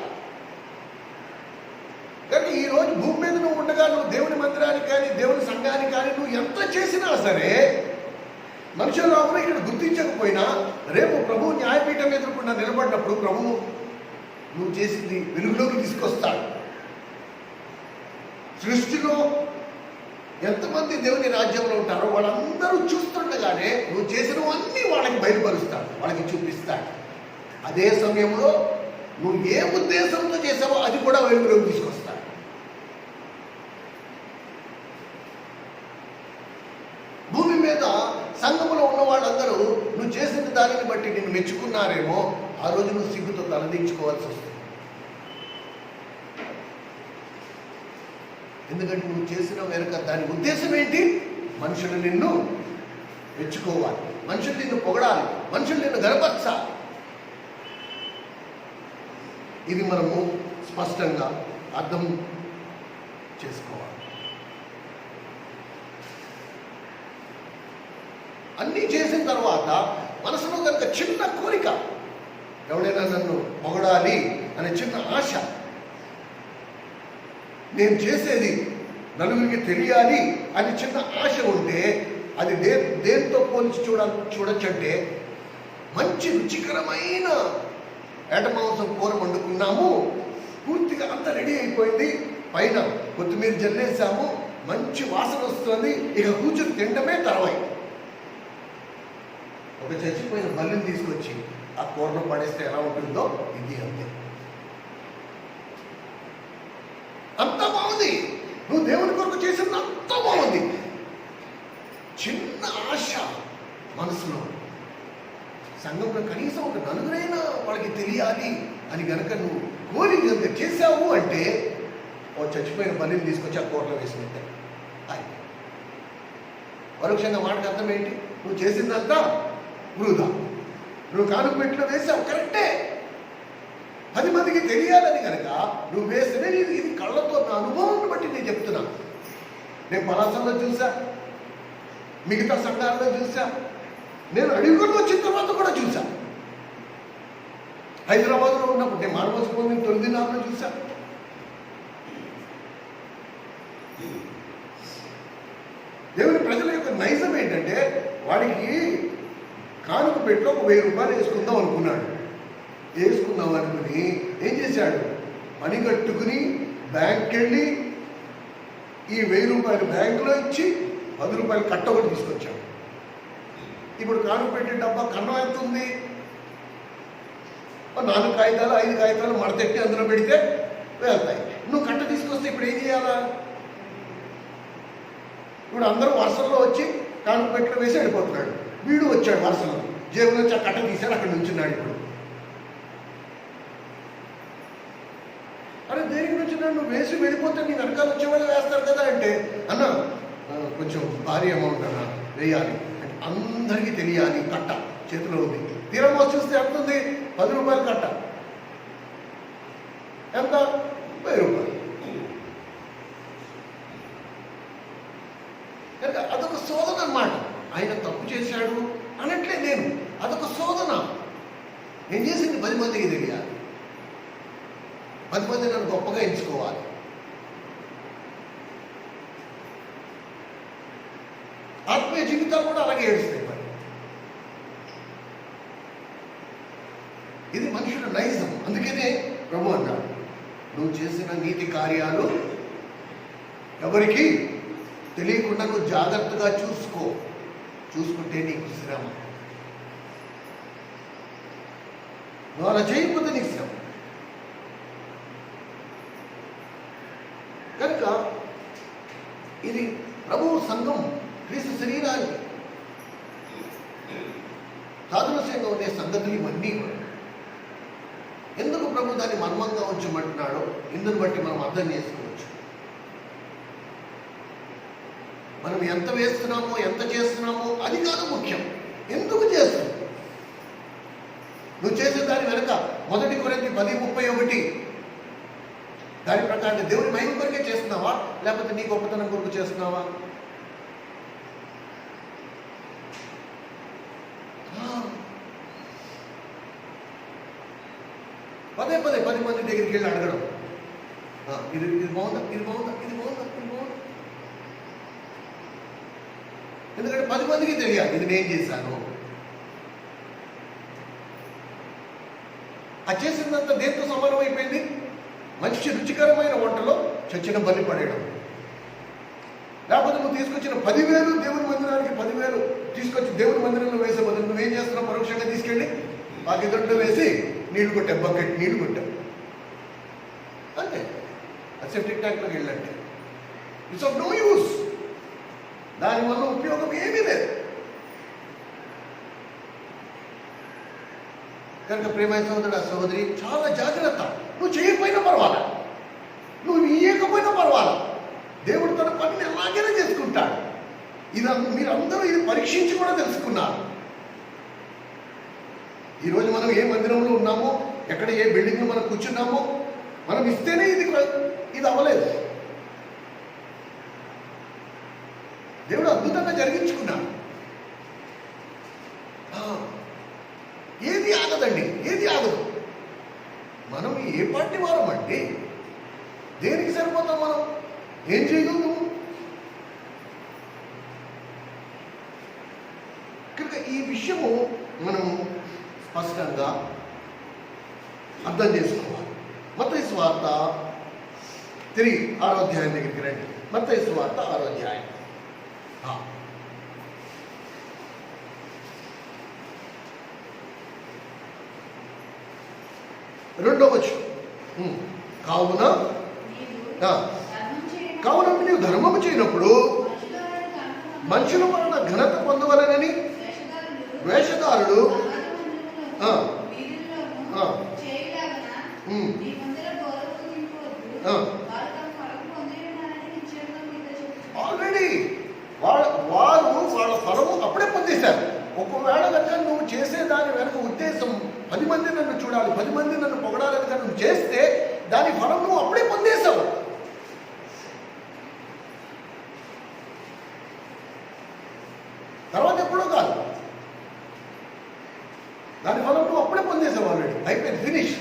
కానీ ఈరోజు భూమి మీద నువ్వు ఉండగా నువ్వు దేవుని మందిరానికి కానీ దేవుని సంఘానికి కానీ నువ్వు ఎంత చేసినా సరే మనుషులు ఎవరు ఇక్కడ గుర్తించకపోయినా రేపు ప్రభు న్యాయపీఠం ఎదుర్కొన్న నిలబడినప్పుడు ప్రభు నువ్వు చేసింది వెలుగులోకి తీసుకొస్తాడు. సృష్టిలో ఎంతమంది దేవుని రాజ్యంలో ఉంటారో వాళ్ళందరూ చూస్తుండగానే నువ్వు చేసినవన్నీ వాళ్ళకి బయలుపరుస్తాడు, వాళ్ళకి చూపిస్తాడు. అదే సమయంలో నువ్వు ఏ ఉద్దేశంతో చేసావో అది కూడా వెలుగులోకి తీసుకొస్తాడు. భూమి మీద సంఘములో ఉన్న వాళ్ళందరూ నువ్వు చేసిన దానిని బట్టి నిన్ను మెచ్చుకున్నారేమో, ఆ రోజు నువ్వు సిగ్గుతో తలదించుకోవాల్సి వస్తుంది. ఎందుకంటే నువ్వు చేసిన వెనుక దాని ఉద్దేశం ఏంటి? మనుషులు నిన్ను మెచ్చుకోవాలి, మనుషులు నిన్ను పొగడాలి, మనుషులు నిన్ను గనపరచాలి. ఇది మనము స్పష్టంగా అర్థం చేసుకోవాలి. అన్నీ చేసిన తర్వాత మనసులో కనుక చిన్న కోరిక, ఎవడైనా నన్ను పొగడాలి అనే చిన్న ఆశ, నేను చేసేది నలుగురికి తెలియాలి అని చిన్న ఆశ ఉంటే అది దేంతో పోల్చి చూడొచ్చంటే, మంచి రుచికరమైన ఏటమాంసం కూర వండుకున్నాము, పూర్తిగా అంతా రెడీ అయిపోయింది, పైన కొత్తిమీర జల్లేసాము, మంచి వాసన వస్తుంది, ఇక కూర్చుని తినడమే తర్వాయి. ఒక చచ్చిపోయిన బల్లిని తీసుకొచ్చి ఆ కూరలో పడేస్తే ఎలా ఉంటుందో ఇది అంతే. అంత బాగుంది, నువ్వు దేవుని కొరకు చేసింది అంత బాగుంది. చిన్న ఆశ మనసులో, సంఘంలో కనీసం ఒక నలుగురైనా వాళ్ళకి తెలియాలి అని గనక నువ్వు కోరి కనుక చేశావు అంటే ఓ చచ్చిపోయిన బలిని తీసుకొచ్చి ఆ కూరలో వేసినట్టే. అది పరోక్షంగా మాటకు అర్థం ఏంటి? నువ్వు చేసిందంతా వృధా. నువ్వు కానుపెట్లో వేసావు కరెక్టే, 10 మందికి తెలియాలని కనుక నువ్వు వేస్తే ఇది కళ్ళతో నా అనుభవాన్ని బట్టి నేను చెప్తున్నా. నేను పలాసంలో చూసా, మిగతా సంఘాలలో చూసా, నేను అడుగులకు వచ్చిన తర్వాత కూడా చూసా. హైదరాబాద్లో ఉన్నప్పుడు నేను మార్మోసుకొని 9 దినాల్లో చూసా. దేవుని ప్రజల యొక్క నైజం ఏంటంటే, వాడికి కానుక పెట్టి ఒక 1000 రూపాయలు వేసుకుందాం అనుకున్నాడు. వేసుకుందాం అనుకుని ఏం చేశాడు? పని కట్టుకుని బ్యాంక్కి వెళ్ళి ఈ 1000 రూపాయలు బ్యాంకులో ఇచ్చి 10 రూపాయలు కట్ట ఒకటి తీసుకొచ్చాడు. ఇప్పుడు కానుక పెట్టే డబ్బా కన్నం ఎంత ఉంది? 4 కాగితాలు 5 కాగితాలు మడతెట్టి అందులో పెడితే వెళ్తాయి. నువ్వు కట్ట తీసుకొస్తే ఇప్పుడు ఏం చేయాలా? ఇప్పుడు అందరూ వరుసల్లో వచ్చి కాను పెట్టులో వేసి వెళ్ళిపోతున్నాడు. వీడు వచ్చాడు వరుసలో, జేబులో వచ్చి ఆ కట్ట తీశాడు, అక్కడ నుంచున్నాడు. ఇప్పుడు అరే దేనికి నుంచున్నాడు? నువ్వు వేసి వెళ్ళిపోతే నీ వెనకాల వచ్చే వాళ్ళు వేస్తారు కదా అంటే, అన్న కొంచెం భారీ అమౌంట్ అన్న వేయాలి అంటే అందరికీ తెలియాలి. కట్ట చేతిలో ఉంది. తీరం చూస్తే ఎంత ఉంది? 10 రూపాయల కట్ట. ఎంత? 1000 రూపాయలు. కనుక అదొక శోధన అన్నమాట. ఆయన తప్పు చేశాడు అనట్లే నేను, అదొక శోధన. నేను చేసింది 10 మందికి తెలియాలి, 10 మంది నన్ను గొప్పగా ఎంచుకోవాలి. ఆత్మీయ జీవితాలు కూడా అలాగే ఏడుస్తాయి. మరి ఇది మనుషుల నైజం. అందుకనే ప్రభు అన్నాడు, నువ్వు చేసిన నీతి కార్యాలు ఎవరికి తెలియకుండా నువ్వు జాగ్రత్తగా చూసుకుంటే నీకు శ్రమ. నువ్వు అలా చేయకపోతే నీకు శ్రమ. కనుక ఇది ప్రభువు సంఘం, క్రీస్తు శరీరాన్ని సాధనశీలంగా ఉండే సంగతులు ఇవన్నీ ఎందుకు ప్రభు దాన్ని మర్మంగా ఉంచమంటున్నాడో ఇందుని బట్టి మనం అర్థం చేసుకోవచ్చు. మనం ఎంత వేస్తున్నామో ఎంత చేస్తున్నామో అది కాదు ముఖ్యం, ఎందుకు చేస్తున్నాం. నువ్వు చేసే దాని వెనక 1 కొరింథీ 10:31 దాని ప్రకారం దేవుని మహిమ కొరకే చేస్తున్నావా, లేకపోతే నీ గొప్పతనం కొరకు చేస్తున్నావా? పదే 10 మంది దగ్గరికి వెళ్ళి అడగడం, ఇది బాగుందా, ఇది బాగుందా, ఇది బాగుందా, ఇది బాగుందా. ఎందుకంటే 10 మందికి తెలియాలి ఇది నేను చేశాను. ఆ చేసిందంతా దేంతో సమానం అయిపోయింది? మంచి రుచికరమైన వంటలో చచ్చిన బలి పడేయడం. లేకపోతే నువ్వు తీసుకొచ్చిన 10,000 దేవుని మందిరానికి 10,000 తీసుకొచ్చి దేవుని మందిరంలో వేసే బదులు నువ్వేం చేస్తున్నావు? పరోక్షంగా తీసుకెళ్ళి బాకిదొడ్లో వేసి నీళ్లు కొట్టావు, బకెట్ నీళ్లు కొట్టావు అంతే. సెప్టిక్ ట్యాంక్లోకి వెళ్ళంటే ఇట్స్ ఆఫ్ నో యూస్. దానివల్ల ఉపయోగం ఏమీ లేదు. కనుక ప్రియమైన సహోదరుడు సహోదరి, చాలా జాగ్రత్త. నువ్వు చేయకపోయినా పర్వాలా, నువ్వు ఇయ్యకపోయినా పర్వాలా, దేవుడు తన పనిని ఎలాగైనా చేసుకుంటాడు. ఇది మీరందరూ ఇది పరీక్షించి కూడా తెలుసుకున్నారు. ఈరోజు మనం ఏ మందిరంలో ఉన్నామో, ఎక్కడ ఏ బిల్డింగ్లో మనం కూర్చున్నామో, మనం ఇస్తేనే ఇది అవ్వలేదు. దేవుడు అద్భుతంగా జరిగించుకున్నాడు. ఏది ఆగదండి, ఏది ఆగదు. మనం ఏ పార్టీ వారం అండి? దేనికి సరిపోతాం మనం? ఏం చేయగలము? కనుక ఈ విషయము మనం స్పష్టంగా అర్థం చేసుకోవాలి. మత్తయి సువార్త తిరిగి 6వ అధ్యాయం దగ్గరికి రండి. మత్తయి సువార్త 6వ అధ్యాయం 2వ వచనం. కావున నీవు ధర్మము చేయనప్పుడు మనుషుల వలన ఘనత పొందవలనని వేషధారులు ఆల్రెడీ వారు వాళ్ళ ఫలము అప్పుడే పొందేశారు. ఒకవేళ కనుక నువ్వు చేసే దాని వెనక ఉద్దేశం 10 మంది నన్ను చూడాలి, 10 మంది నన్ను పొగడాలని కనుక నువ్వు చేస్తే దాని ఫలం నువ్వు అప్పుడే పొందేశావు. తర్వాత ఎప్పుడో కాదు, దాని ఫలం నువ్వు అప్పుడే పొందేశావు. ఆల్రెడీ అయిపోయింది, ఫినిష్.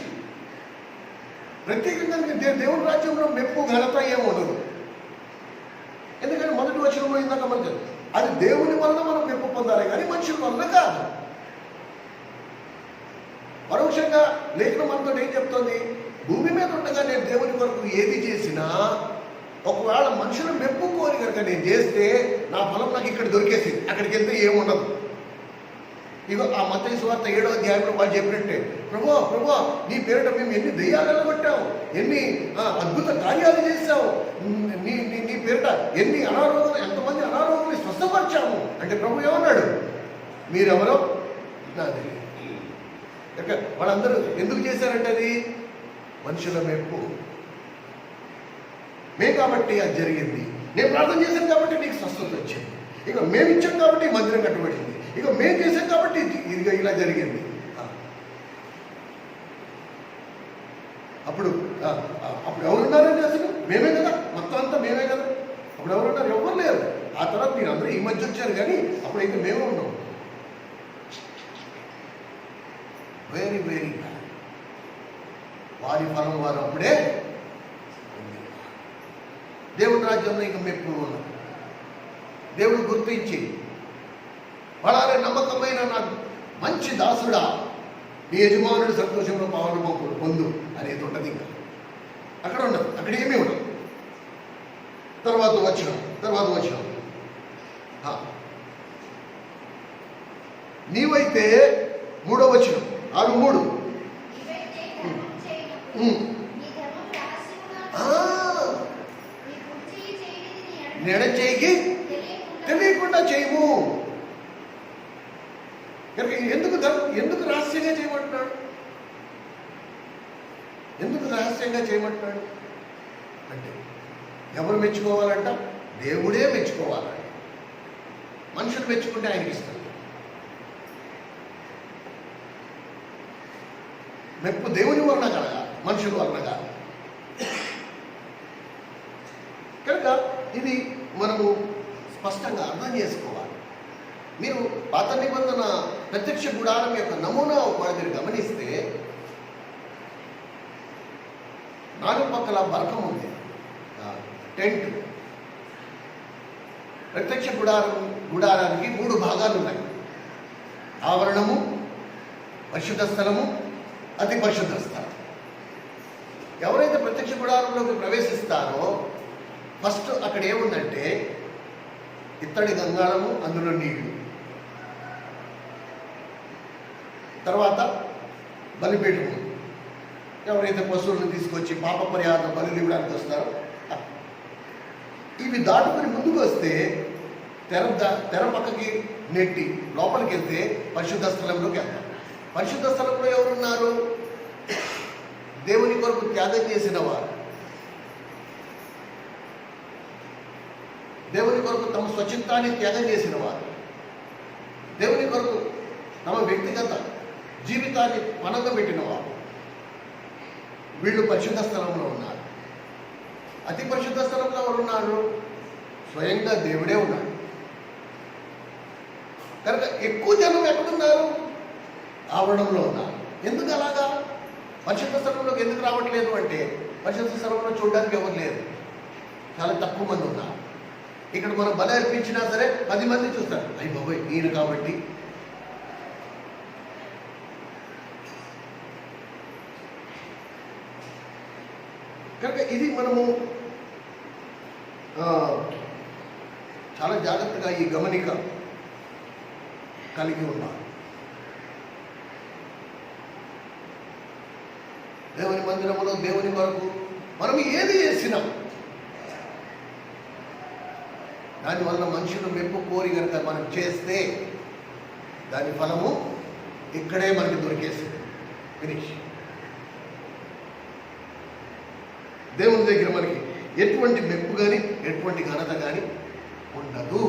ప్రత్యేకంగా దేవుని రాజ్యంలో మెప్పు ఘనత ఏమి ఉండదు. ఎందుకంటే మొదటి వచనంలో ఇందాక మనకు అది దేవుని వలన మనం మెప్పు పొందాలి, కానీ మనుషుల వలన కాదు. పరోక్షంగా లేఖనం మనతో ఏం చెప్తోంది? భూమి మీద ఉండగా నేను దేవుని కొరకు ఏది చేసినా ఒకవేళ మనుషులు మెప్పు కోరి కనుక నేను చేస్తే నా ఫలం నాకు ఇక్కడ దొరికేసింది, అక్కడికి వెళ్తే ఏముండదు. ఇగో ఆ మత్తయి సువార్త 7వ అధ్యాయంలో వాళ్ళు చెప్పినట్టే, ప్రభువా ప్రభువా నీ పేరిట మేము ఎన్ని దెయ్యాలు వెళ్ళగొట్టాము, ఎన్ని అద్భుత కార్యాలు చేశాము, నీ నీ నీ పేరిట ఎన్ని అనారోగ్యాలు, ఎంతమంది అనారోగ్యాన్ని స్వస్థపరిచాము అంటే ప్రభు ఏమన్నాడు, మీరెవరో నాకు తెలియదు. వాళ్ళందరూ ఎందుకు చేశారంటే అది మనుషుల మెప్పు. మేము కాబట్టి అది జరిగింది, నేను ప్రార్థన చేశాను కాబట్టి నీకు స్వస్థత వచ్చింది, ఇక మేము ఇచ్చాం కాబట్టి మందిరం కట్టబడింది, ఇక మేము చేసాం కాబట్టి ఇదిగా ఇలా జరిగింది. అప్పుడు అప్పుడు ఎవరున్నారండి, అసలు మేమే కదా, మొత్తం అంతా మేమే కదా. అప్పుడు ఎవరున్నారు, ఎవరు లేరు. ఆ తర్వాత మీరు అందరూ ఈ మధ్య వచ్చారు, కానీ అప్పుడైతే మేమే ఉన్నాం. Very very bad. వారి ఫలం వారు అప్పుడే దేవుడి రాజ్యంలో ఇంకా మెప్పు ఉన్నారు. దేవుడు గుర్తించి వాళ్ళ నమ్మకమైన నాకు మంచి దాసుడా, నీ యజమానుడు సంతోషంలో పావనమోకుడు పొందు అనేది ఉంటుంది. ఇంకా అక్కడ ఉండదు, అక్కడ ఏమీ ఉండదు. తర్వాత వచ్చిన నీవైతే 3వ వచనం 6:3 నెడచేయి తెలియకుండా చేయము. ఎందుకు రహస్యంగా చేయమంటున్నాడు? ఎందుకు రహస్యంగా చేయమంటున్నాడు అంటే ఎవరు మెచ్చుకోవాలంట? దేవుడే మెచ్చుకోవాలంట. మనుషులు మెచ్చుకుంటే ఆయనకి ఇష్టం. మెప్పు దేవుని వలన కలగా, మనుషుల వలన కాదు. కనుక ఇది మనము స్పష్టంగా అర్థం చేసుకోవాలి. మీరు పాత నిబంధన ప్రత్యక్ష గుడారం యొక్క నమూనా మీరు గమనిస్తే 4 పక్కల బరకం ఉంది, టెంట్. ప్రత్యక్ష గుడారానికి 3 భాగాలు ఉన్నాయి: ఆవరణము, పరిశుద్ధ స్థలము, అతి పరిశుద్ధ స్థలం. ఎవరైతే ప్రత్యక్ష గుడారంలోకి ప్రవేశిస్తారో ఫస్ట్ అక్కడ ఏముందంటే ఇత్తడి గంగాళము, అందులో నీళ్లు. తర్వాత బలిపీఠము, ఎవరైతే పశువులను తీసుకొచ్చి పాప పరిహారం బలులు ఇవ్వడానికి వస్తారో ఇవి దాటుకుని ముందుకు వస్తే తెర పక్కకి నెట్టి లోపలికి వెళ్తే పరిశుద్ధ స్థలంలోకి వెళ్తాం. పరిశుద్ధ స్థలంలో ఎవరున్నారు? దేవుని కొరకు త్యాగం చేసిన వారు, దేవుని కొరకు తమ స్వచ్ఛతాన్ని త్యాగం చేసిన వారు, దేవుని కొరకు తమ వ్యక్తిగత జీవితాన్ని పనంగా పెట్టిన వారు, వీళ్ళు పరిశుద్ధ స్థలంలో ఉన్నారు. అతి పరిశుద్ధ స్థలంలో ఎవరున్నారు? స్వయంగా దేవుడే ఉన్నాడు. కనుక ఎక్కువ జనం ఎక్కడున్నారు? ఆవరణంలో ఉన్నారు. ఎందుకు అలాగా? పరిశుద్ధ స్థలంలోకి ఎందుకు రావట్లేదు అంటే పరిశుద్ధ స్థలంలో చూడడానికి ఎవరు లేరు, చాలా తక్కువ మంది ఉన్నారు. ఇక్కడ మనం బలి అర్పించినా సరే 10 మంది చూస్తారు, అయ్యి బాబోయ్ ఈయన కాబట్టి. కనుక ఇది మనము చాలా జాగ్రత్తగా ఈ గమనిక కలిగి ఉన్నాం. దేవుని మందిరంలో దేవుని కొరకు మనం ఏది చేసినా దానివల్ల మనుషులు మెప్పు కోరి కనుక మనం చేస్తే దాని ఫలము ఇక్కడే మనకి దొరికేసింది. ఫినిష్. దేవుని దగ్గర మనకి ఎటువంటి మెప్పు కానీ ఎటువంటి ఘనత కానీ ఉండదు.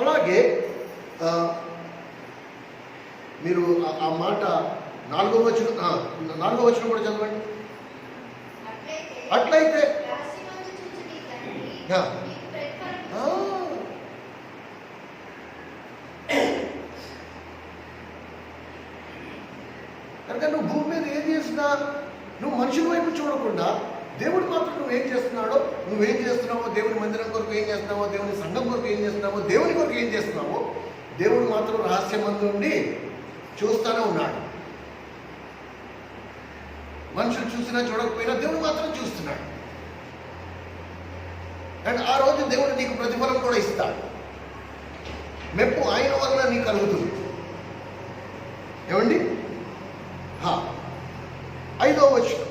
అలాగే మీరు ఆ మాట 4వ వచనం కూడా చదవండి. అట్లయితే కనుక నువ్వు భూమి మీద ఏం చేసినా నువ్వు మనుషుల వైపు చూడకుండా దేవుడు మాత్రం నువ్వేం చేస్తున్నావో, దేవుని మందిరం కొరకు ఏం చేస్తున్నావో, దేవుని సంఘం కొరకు ఏం చేస్తున్నావో, దేవుని కొరకు ఏం చేస్తున్నావో దేవుడు మాత్రం రహస్యమందు ఉండి చూస్తూనే ఉన్నాడు. మనుషులు చూసినా చూడకపోయినా దేవుడు మాత్రం చూస్తున్నాడు. అండ్ ఆ రోజు దేవుడు నీకు ప్రతిఫలం కూడా ఇస్తాడు. మెప్పు ఆయన వలన నీకు కలుగుతుంది. ఏమండి? 5వ వచనం.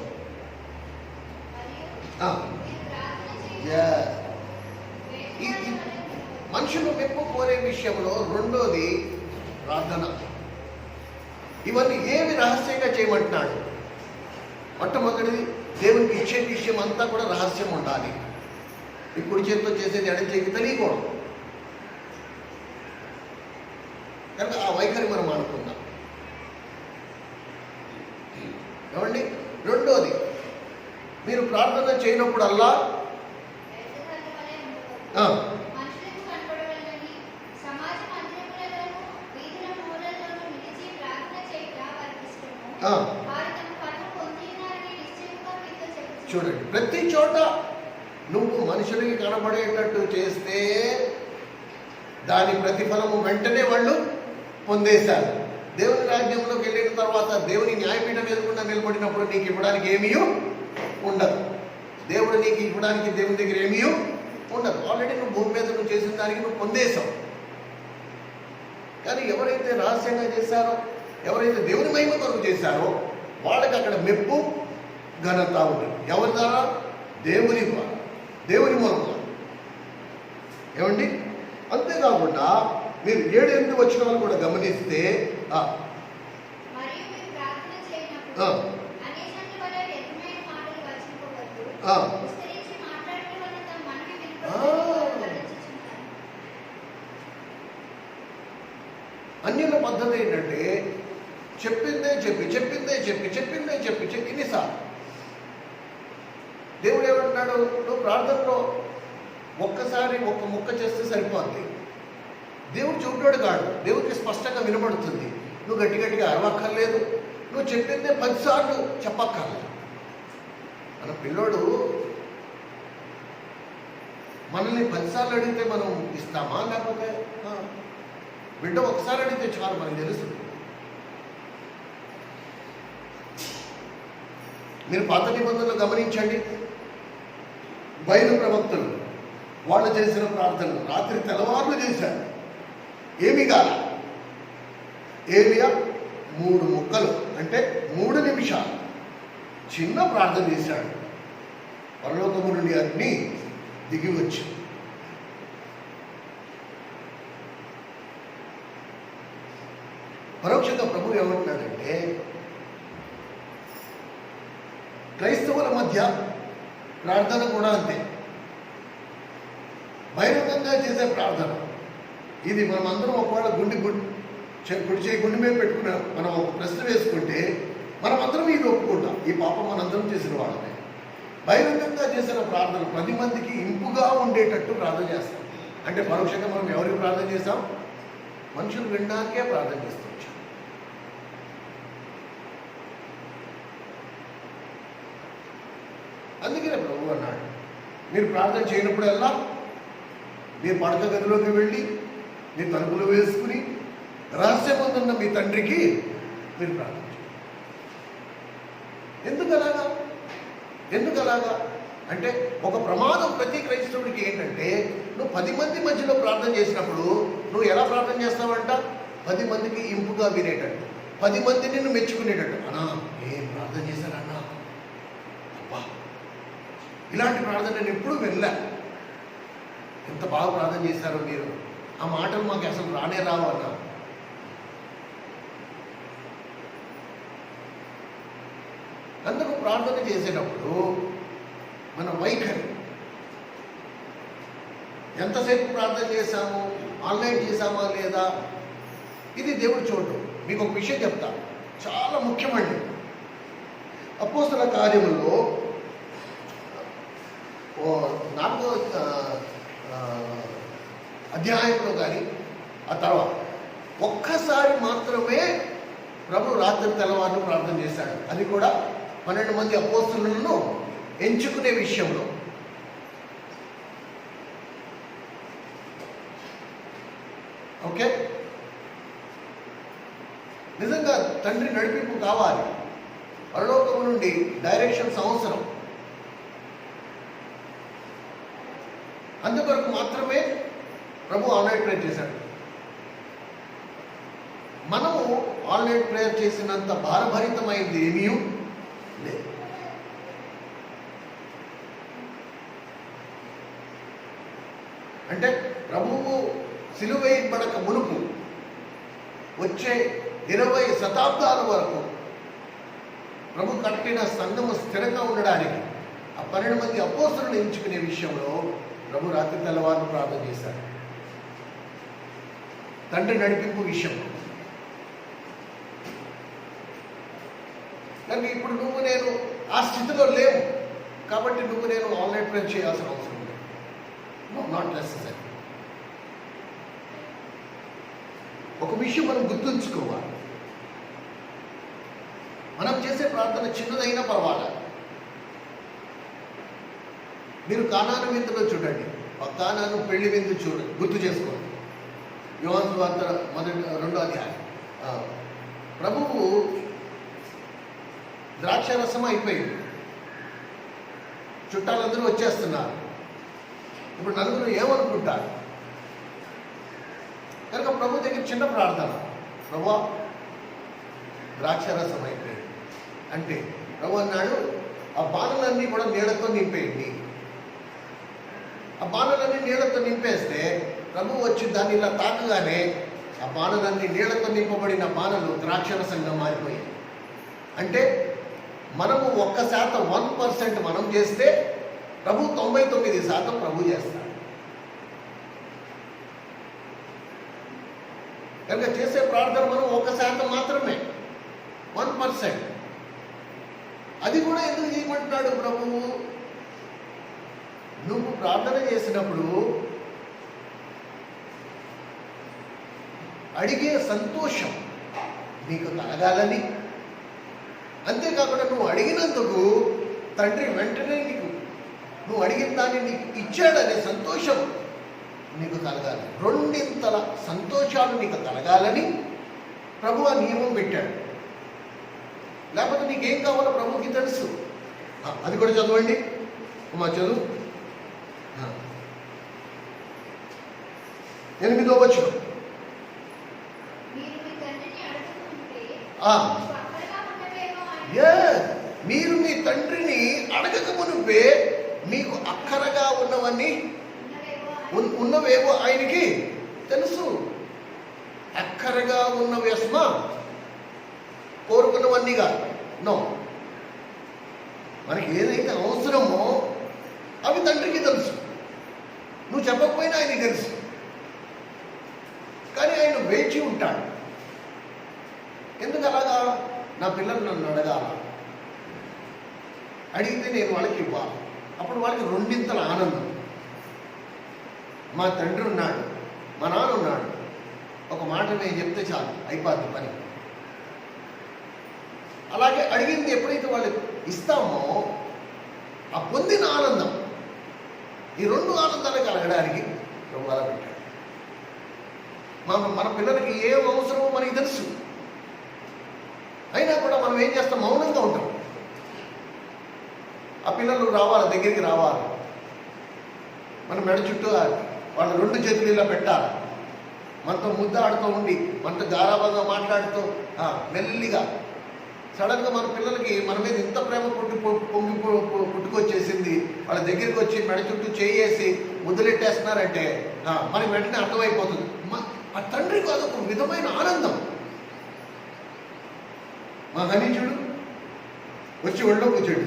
మనుషులు మెప్పు కోరే విషయంలో రెండోది ప్రార్థన. ఇవన్నీ ఏమి రహస్యంగా చేయమంటున్నాడు? మొట్టమొదటిది, దేవునికి ఇచ్చే విషయం అంతా కూడా రహస్యం ఉండాలి. ఇప్పుడు చేతితో చేసేది ఎడం చేతికి తెలియకూడదు. కనుక ఆ వైఖరి మనం అనుకుందాం. ఏమండి? రెండోది, మీరు ప్రార్థన చేయనప్పుడల్లా చూడండి, ప్రతి చోట నువ్వు మనుషులకి కనబడేటట్టు చేస్తే దాని ప్రతిఫలము వెంటనే వాళ్ళు పొందేశారు. దేవుని రాజ్యంలోకి వెళ్ళిన తర్వాత దేవుని న్యాయపీఠం ఎదుర్కొండా నిలబడినప్పుడు నీకు ఇవ్వడానికి ఏమీ ఉండదు. దేవుడు నీకు ఇవ్వడానికి దేవుని దగ్గర ఏమీ ఉండదు. ఆల్రెడీ నువ్వు భూమి మీద నువ్వు చేసిన దానికి నువ్వు పొందేశావు. కానీ ఎవరైతే రహస్యంగా చేశారో, ఎవరైతే దేవుని మహిమ కొరకు చేశారో వాళ్ళకి అక్కడ మెప్పు ఘనత ఉంటుంది. ఎవరి ద్వారా? దేవుని ద్వారా, దేవుని మూలంగా. ఏమండి? అంతేకాకుండా మీరు 7-8 వచనాలు కూడా గమనిస్తే అన్యుల పద్ధతి ఏంటంటే చెప్పిందే చెప్పి ఎన్నిసార్లు. దేవుడు ఏమంటున్నాడు? నువ్వు ప్రార్థనలో ఒక్కసారి ఒక్క ముక్క చేస్తే సరిపోద్ది. దేవుడు చెబుతాడు కాడు, దేవుడికి స్పష్టంగా వినబడుతుంది. నువ్వు గట్టిగా అరవక్కర్లేదు, నువ్వు చెప్పిందే 10 సార్లు చెప్పక్కర్లేదు. మన పిల్లోడు మనల్ని 10 సార్లు అడిగితే మనం ఇస్తామా? లేకపోతే బిడ్డ ఒకసారి అడిగితే చాలు, మనకు తెలుసు. మీరు పాత నిబంధనలు గమనించండి. బయలు ప్రవక్తలు వాళ్ళు చేసిన ప్రార్థనలు రాత్రి తెల్లవారులు చేశారు. ఏమి కాల? ఏలియా 3 ముక్కలు అంటే 3 నిమిషాలు చిన్న ప్రార్థన చేశాడు. పరలోకము నుండి అగ్ని దిగి వచ్చి పరోక్షంగా ప్రభు ఏమంటున్నాడంటే, క్రైస్తవుల మధ్య ప్రార్థన కూడా అంతే. బహిరంగంగా చేసే ప్రార్థన ఇది మనం అందరం ఒకవేళ కుడి చేయి గుండె మీద పెట్టుకున్న మనం ఒక ప్రశ్న వేసుకుంటే మనం అందరం ఇది ఒప్పుకుంటాం, ఈ పాపం మనందరం చేసిన వాళ్ళమే. బహిరంగంగా చేసిన ప్రార్థన 10 మందికి ఇంపుగా ఉండేటట్టు ప్రార్థన చేస్తాం. అంటే పరోక్షంగా మనం ఎవరికి ప్రార్థన చేస్తాం? మనుషులు వినడానికే ప్రార్థన చేస్తాం. అందుకనే ప్రభు అన్నాడు, మీరు ప్రార్థన చేయనప్పుడల్లా మీ పడక గదిలోకి వెళ్ళి మీ తలుపులు వేసుకుని రహస్యమందున్న మీ తండ్రికి మీరు ప్రార్థన చేయండి. ఎందుకు అలాగా అంటే ఒక ప్రమాదం ప్రతి క్రైస్తవుడికి ఏంటంటే, నువ్వు 10 మంది మధ్యలో ప్రార్థన చేసినప్పుడు నువ్వు ఎలా ప్రార్థన చేస్తావంట? 10 మందికి ఇంపుగా వినేటట్టు, 10 మంది నిన్ను మెచ్చుకునేటట్టు. అన్నా ఏం ప్రార్థన చేశానన్నా, అబ్బా ఇలాంటి ప్రార్థన నేను ఎప్పుడూ వెళ్ళా, ఎంత బాగా ప్రార్థన చేశారో మీరు, ఆ మాటలు మాకు అసలు రానే రావు అన్నా. అందుకు ప్రార్థన చేసేటప్పుడు మన వైఖరి, ఎంతసేపు ప్రార్థన చేశాము, ఆన్లైన్ చేశామా లేదా, ఇది దేవుడు చూడటం. మీకు ఒక విషయం చెప్తా, చాలా ముఖ్యమండి. అపోస్తల కార్యములో 4వ అధ్యాయంలో కానీ ఆ తర్వాత ఒక్కసారి మాత్రమే ప్రభు రాత్రి తెల్లవారులు ప్రార్థన చేశాడు. అది కూడా 12 మంది అపోస్తలులను ఎంచుకునే విషయంలో. ఓకే, నిజంగా తండ్రి నడిపింపు కావాలి, పరలోకము నుండి డైరెక్షన్స్ అవసరం. ప్రభు ఆల్ నైట్ ప్రేయర్ చేశాడు. మనము ఆల్ నైట్ ప్రేయర్ చేసినంత భారభరితమైంది ఏమీ లేదు. అంటే ప్రభువు సిలువ వేయబడక మునుపు వచ్చే 20 శతాబ్దాల వరకు ప్రభు కట్టిన సంఘము స్థిరంగా ఉండడానికి ఆ 12 మంది అపోస్తలులను ఎంచుకునే విషయంలో ప్రభు రాత్రి తెల్లవారులు ప్రార్థన చేశారు. తండ్రి నడిపింపు విషయంలో. కానీ ఇప్పుడు నువ్వు నేను ఆ స్థితిలో లేవు కాబట్టి నువ్వు నేను ఆల్ నైట్ ప్రేయర్ చేయాల్సిన అవసరం లేదు. No, not necessary. ఒక విషయం మనం గుర్తుంచుకోవాలి. మనం చేసే ప్రార్థన చిన్నదైనా పర్వాలేదు. మీరు కానాను విందులో చూడండి, కానాను పెళ్లి విందు చూడండి, గుర్తు చేసుకోండి. యోహాను సువార్త 2వ అధ్యాయం. ప్రభువు ద్రాక్షరసం అయిపోయింది, చుట్టాలందరూ వచ్చేస్తున్నారు. ఇప్పుడు నలుగురు ఏమనుకుంటారు? కనుక ప్రభు దగ్గర చిన్న ప్రార్థన, ప్రభువా ద్రాక్షరసం అయిపోయింది అంటే ప్రభు అన్నాడు ఆ బాణలన్నీ కూడా నీళ్లతో నింపేయండి. ఆ బాణలన్నీ నీళ్లతో నింపేస్తే ప్రభు వచ్చి దాన్ని ఇలా తాకగానే ఆ బాణలన్నీ నీళ్లతో నింపబడిన బాణలు ద్రాక్షరసంగా మారిపోయాయి. అంటే మనము 1% 1% మనం చేస్తే ప్రభు 99% ప్రభు చేస్తాడు. కనుక చేసే ప్రార్థన మనం 1% మాత్రమే, 1%. అది కూడా ఎందుకు చేయమంటున్నాడు ప్రభువు? నువ్వు ప్రార్థన చేసినప్పుడు అడిగే సంతోషం నీకు కలగాలని, అంతేకాకుండా నువ్వు అడిగినందుకు తండ్రి వెంటనే నువ్వు అడిగిన దాన్ని నీకు ఇచ్చాడనే సంతోషం నీకు కలగాలి. 2 సంతోషాలు నీకు కలగాలని ప్రభు ఆ నియమం పెట్టాడు. లేకపోతే నీకేం కావాలో ప్రభుకి తెలుసు. అది కూడా చదవండి మా చదువు. 8వ వచనం. మీరు మీ తండ్రిని అడగక మునుపే మీకు అక్కరగా ఉన్నవేవో ఆయనకి తెలుసు. అక్కరగా ఉన్నవి అస్మా కోరుకున్నవన్నీగా నో. మనకి ఏదైతే అవసరమో అవి తండ్రికి తెలుసు. నువ్వు చెప్పకపోయినా ఆయనకి తెలుసు. కానీ ఆయన వేచి ఉంటాడు. ఎందుకు అలాగా? నా పిల్లలు నన్ను అడగాల, అడిగితే నేను వాళ్ళకి ఇవ్వాలి. అప్పుడు వాళ్ళకి 2 ఆనందం. మా తండ్రి ఉన్నాడు, మా నాన్న ఉన్నాడు, ఒక మాట నేను చెప్తే చాలు, అయిపోద్ది పని. అలాగే అడిగింది ఎప్పుడైతే వాళ్ళు ఇస్తామో ఆ పొందిన ఆనందం, ఈ 2 ఆనందాలు కలగడానికి ప్రభు అలా పెట్టాడు. మన పిల్లలకి ఏం అవసరమో మనకి తెలుసు. అయినా కూడా మనం ఏం చేస్తాం? మౌనంగా ఉంటాం. ఆ పిల్లలు రావాలి, దగ్గరికి రావాలి, మనం మెడ చుట్టూ వాళ్ళ 2 చేతులు ఇలా పెట్టాలి, మనతో ముద్దాడుతూ ఉండి, మనతో గారాబంగా మాట్లాడుతూ మెల్లిగా. సడన్గా మన పిల్లలకి మన మీద ఇంత ప్రేమ పుట్టుకొచ్చేసింది, వాళ్ళ దగ్గరికి వచ్చి మెడ చుట్టూ చేయేసి ముద్దులెట్టేస్తున్నారంటే మనకి వెంటనే అర్థమైపోతుంది. ఆ తండ్రికి అదొక విధమైన ఆనందం. మా హనీచుడు వచ్చి ఒళ్ళో కూర్చోడు,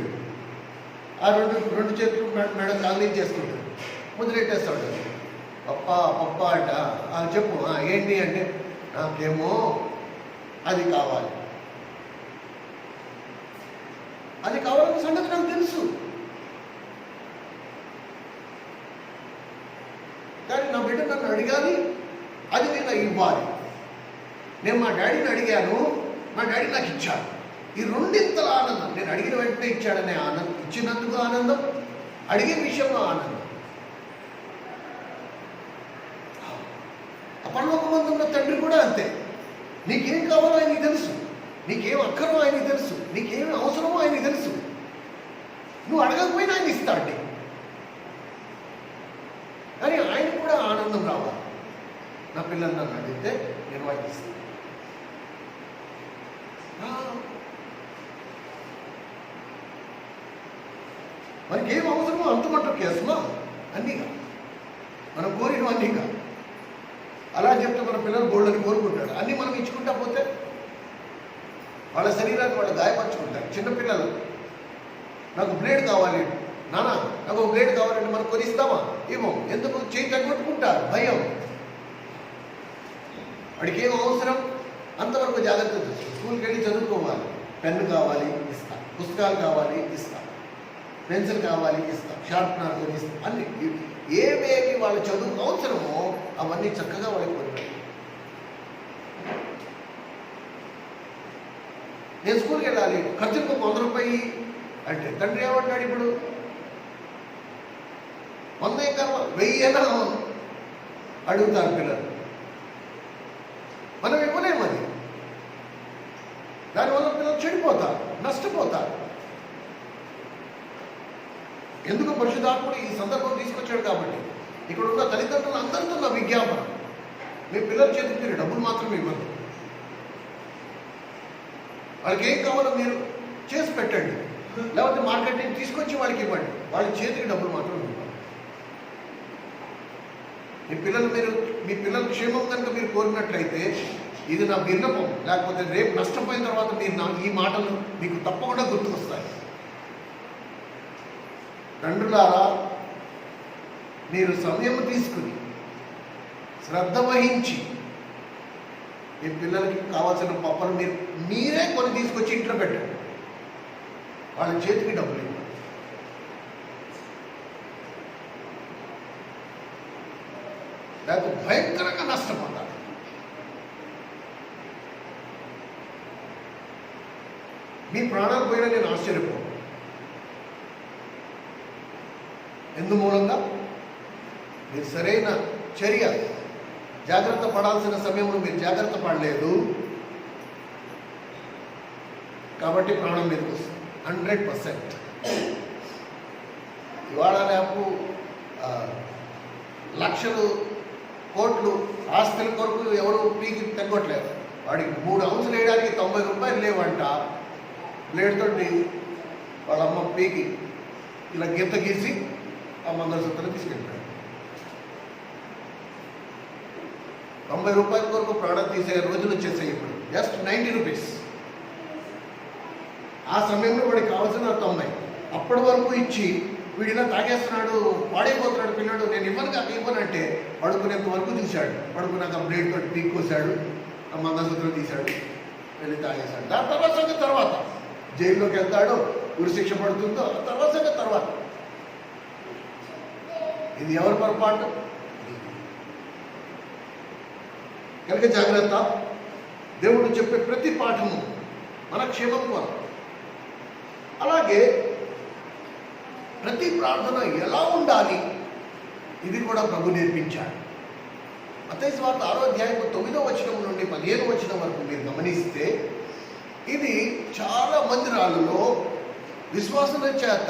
ఆ 2 చేతులు మెడ కాగలించేసుకుంటాడు, ముద్దులెట్టేస్తాడు. పప్ప అంట. చెప్పు ఏంటి అంటే, నాకేమో అది కావాలి, అది కావాలన్న సంగతి నాకు తెలుసు. కానీ నా బిడ్డ నన్ను అడిగాలి, అది నేను ఇవ్వాలి. నేను మా డాడీని అడిగాను, మా డాడీ నాకు ఇచ్చాడు. ఈ 2 ఆనందం. నేను అడిగిన వెంటనే ఇచ్చాడనే ఆనందం, ఇచ్చినందుకు ఆనందం, అడిగే విషయంలో ఆనందం. పరలోకమందున్న తండ్రి కూడా అంతే. నీకేం కావాలో ఆయనకి తెలుసు, నీకేం అక్కరో ఆయనకి తెలుసు, నీకేమి అవసరమో ఆయనకి తెలుసు. నువ్వు అడగకపోయినా ఆయన ఇస్తాడు. కానీ ఆయన కూడా ఆనందం రావాలి. నా పిల్లలు నన్ను అడిగితే నేను వాళ్ళకి ఇస్తాను. మనకి ఏం అవసరమో అంతమట్టు కేసుమా అన్నీగా మనం కోరిన అన్నీగా. అలా చెప్తే మన పిల్లలు గోల్డ్ని కోరుకుంటాడు. అన్నీ మనం ఇచ్చుకుంటా పోతే వాళ్ళ శరీరాన్ని వాళ్ళు గాయపరుచుకుంటారు. చిన్నపిల్లలు నాకు బ్లేడ్ కావాలి నానా, నాకు బ్లేడ్ కావాలంటే మనం కొనిస్తామా? ఏమో. ఎందుకు? చేయి తగ్గొట్టుకుంటారు, భయం. వాడికి ఏం అవసరం అంతవరకు జాగ్రత్త. స్కూల్కి వెళ్ళి చదువుకోవాలి, పెన్ను కావాలి ఇస్తా, పుస్తకాలు కావాలి ఇస్తా, పెన్సిల్ కావాలి ఇస్తా, షార్ప్నర్ కొని ఇస్తా, అన్ని ఏవేవి వాళ్ళ చదువుకు అవసరమో అవన్నీ చక్కగా వాళ్ళకి కొనిపెట్టాలి. నేను స్కూల్కి వెళ్ళాలి, ఖర్చులకు 100 రూపాయి అంటే తండ్రి ఏమంటాడు? ఇప్పుడు 100 కర్మ 1000 అడుగుతారు పిల్లలు. మనం ఇవ్వలేము అది. దానివల్ల పిల్లలు చెడిపోతారు, నష్టపోతారు. ఎందుకు? పరిశుద్ధాత్ముడు ఈ సందర్భం తీసుకొచ్చాడు కాబట్టి. ఇక్కడ ఉన్న తల్లిదండ్రులు అందరితో నా విజ్ఞాపన, మీ పిల్లల చేతికి మీరు డబ్బులు మాత్రమే ఇవ్వండి. వాళ్ళకి ఏం కావాలో మీరు చేసి పెట్టండి, లేకపోతే మార్కెటింగ్ తీసుకొచ్చి వాళ్ళకి ఇవ్వండి. వాళ్ళ చేతికి డబ్బులు మాత్రం ఇవ్వండి. మీ పిల్లల క్షేమం కనుక మీరు కోరినట్లయితే ఇది నా విన్నపం. లేకపోతే రేపు నష్టపోయిన తర్వాత మీరు ఈ మాటలు మీకు తప్పకుండా గుర్తుకొస్తాయి. తండ్రులారా, మీరు సమయం తీసుకుని శ్రద్ధ వహించి మీ పిల్లలకి కావాల్సిన పప్పలు మీరే కొని తీసుకొచ్చి ఇంట్లో పెట్టండి. వాళ్ళ చేతికి డబ్బులు ఇవ్వండి. లేకపోతే భయంకరంగా నష్టపోతారు. మీ ప్రాణాలు పోయినా నేను ఆశ్చర్యపోను. ఎందు మూలంగా మీరు సరైన చర్య, జాగ్రత్త పడాల్సిన సమయంలో మీరు జాగ్రత్త పడలేదు కాబట్టి ప్రాణం మీదకి వస్తుంది 100%. ఇవాళ రేపు లక్షలు కోట్లు ఆస్తుల కొరకు ఎవరు పీకి తగ్గట్లేదు. వాడికి 3 ఔన్సులు వేయడానికి 90 రూపాయలు లేవంట. బ్లేడ్తో వాళ్ళ అమ్మ పీకి ఇలా గీత గీసి ఆ మంగళసూత్రం తీసుకెళ్ళిపోయాడు. 90 రూపాయల కొరకు ప్రాణం తీసే రోజులు వచ్చేసాయి. ఇప్పుడు జస్ట్ 90 రూపీస్. ఆ సమయంలో వాడికి కావాల్సిన 90. అప్పటి వరకు ఇచ్చి వీడిలా తాగేస్తున్నాడు, పాడైపోతున్నాడు పిల్లడు, నేను ఇవ్వనంటే పడుకునేంత వరకు తీశాడు. పడుకున్నాక బ్లేడ్ తోటి పీక్ కోసాడు, ఆ మంగళసూత్రం తీశాడు, వెళ్ళి తాగేశాడు. దాని తర్వాత జైల్లోకి వెళ్తాడు, ఉరిశిక్ష పడుతుందో తర్వాత. ఇది ఎవరి పొరపాటు? కనుక జాగ్రత్త. దేవుడు చెప్పే ప్రతి పాఠము మన క్షేమం కొరకు. అలాగే ప్రతి ప్రార్థన ఎలా ఉండాలి ఇది కూడా ప్రభు నేర్పించాడు. మత్తయి సువార్త 6వ అధ్యాయం 9వ వచనం నుండి 15వ వచనం వరకు మీరు గమనిస్తే ఇది చాలా మందిరాలలో విశ్వాసుల చేత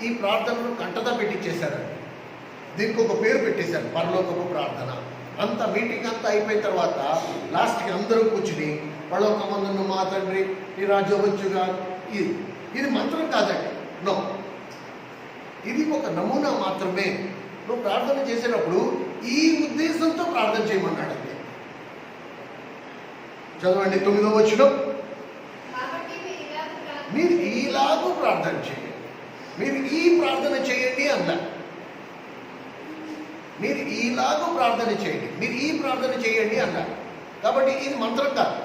ఈ ప్రార్థనను కంటతా పెట్టించేశారండి. దీనికి ఒక పేరు పెట్టేశారు, పరలోకపు ప్రార్థన. అంత మీటింగ్ అంతా అయిపోయిన తర్వాత లాస్ట్కి అందరూ కూర్చుని పరలోకమందున్న మా తండ్రి నీ రాజ్యం వచ్చుగా. ఇది మంత్రం కాదండి, నో. ఇది ఒక నమూనా మాత్రమే. నువ్వు ప్రార్థన చేసేటప్పుడు ఈ ఉద్దేశంతో ప్రార్థన చేయమన్నాడు అంతే. చదవండి 9వ వచనం. మీరు ఈలాగూ ప్రార్థన చేయండి. మీరు ఈ ప్రార్థన చేయండి అన్నా. మీరు ఈలాగూ ప్రార్థన చేయండి, మీరు ఈ ప్రార్థన చేయండి అన్నారు. కాబట్టి ఇది మంత్రం కాదు.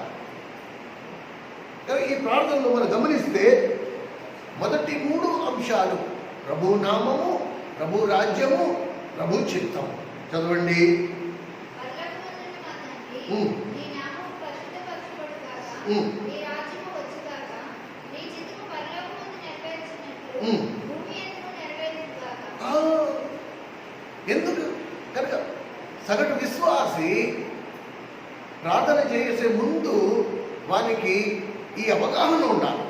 ఈ ప్రార్థనలో మనం గమనిస్తే మొదటి 3 అంశాలు ప్రభు నామము, ప్రభు రాజ్యము, ప్రభు చిత్తము. చదవండి. ఎందుకు కనుక సగటు విశ్వాసి ప్రార్థన చేసే ముందు వానికి ఈ అవగాహన ఉండాలి.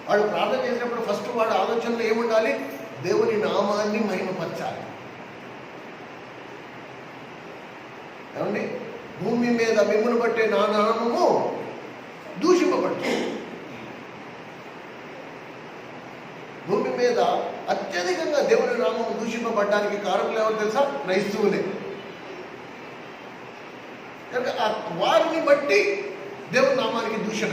వాడు ప్రార్థన చేసినప్పుడు ఫస్ట్ వాడు ఆలోచనలో ఏముండాలి? దేవుని నామాన్ని మహిమపరచాలి. ఏమండి, భూమి మీద మిమ్మును బట్టే నా నామము దూషింపబడుతుంది. భూమి మీద అత్యధికంగా దేవుని నామము దూషింపబడడానికి కారకులు ఎవరు తెలుసా? క్రైస్తవులే. కనుక వారిని బట్టి దేవుని నామానికి దూషణ,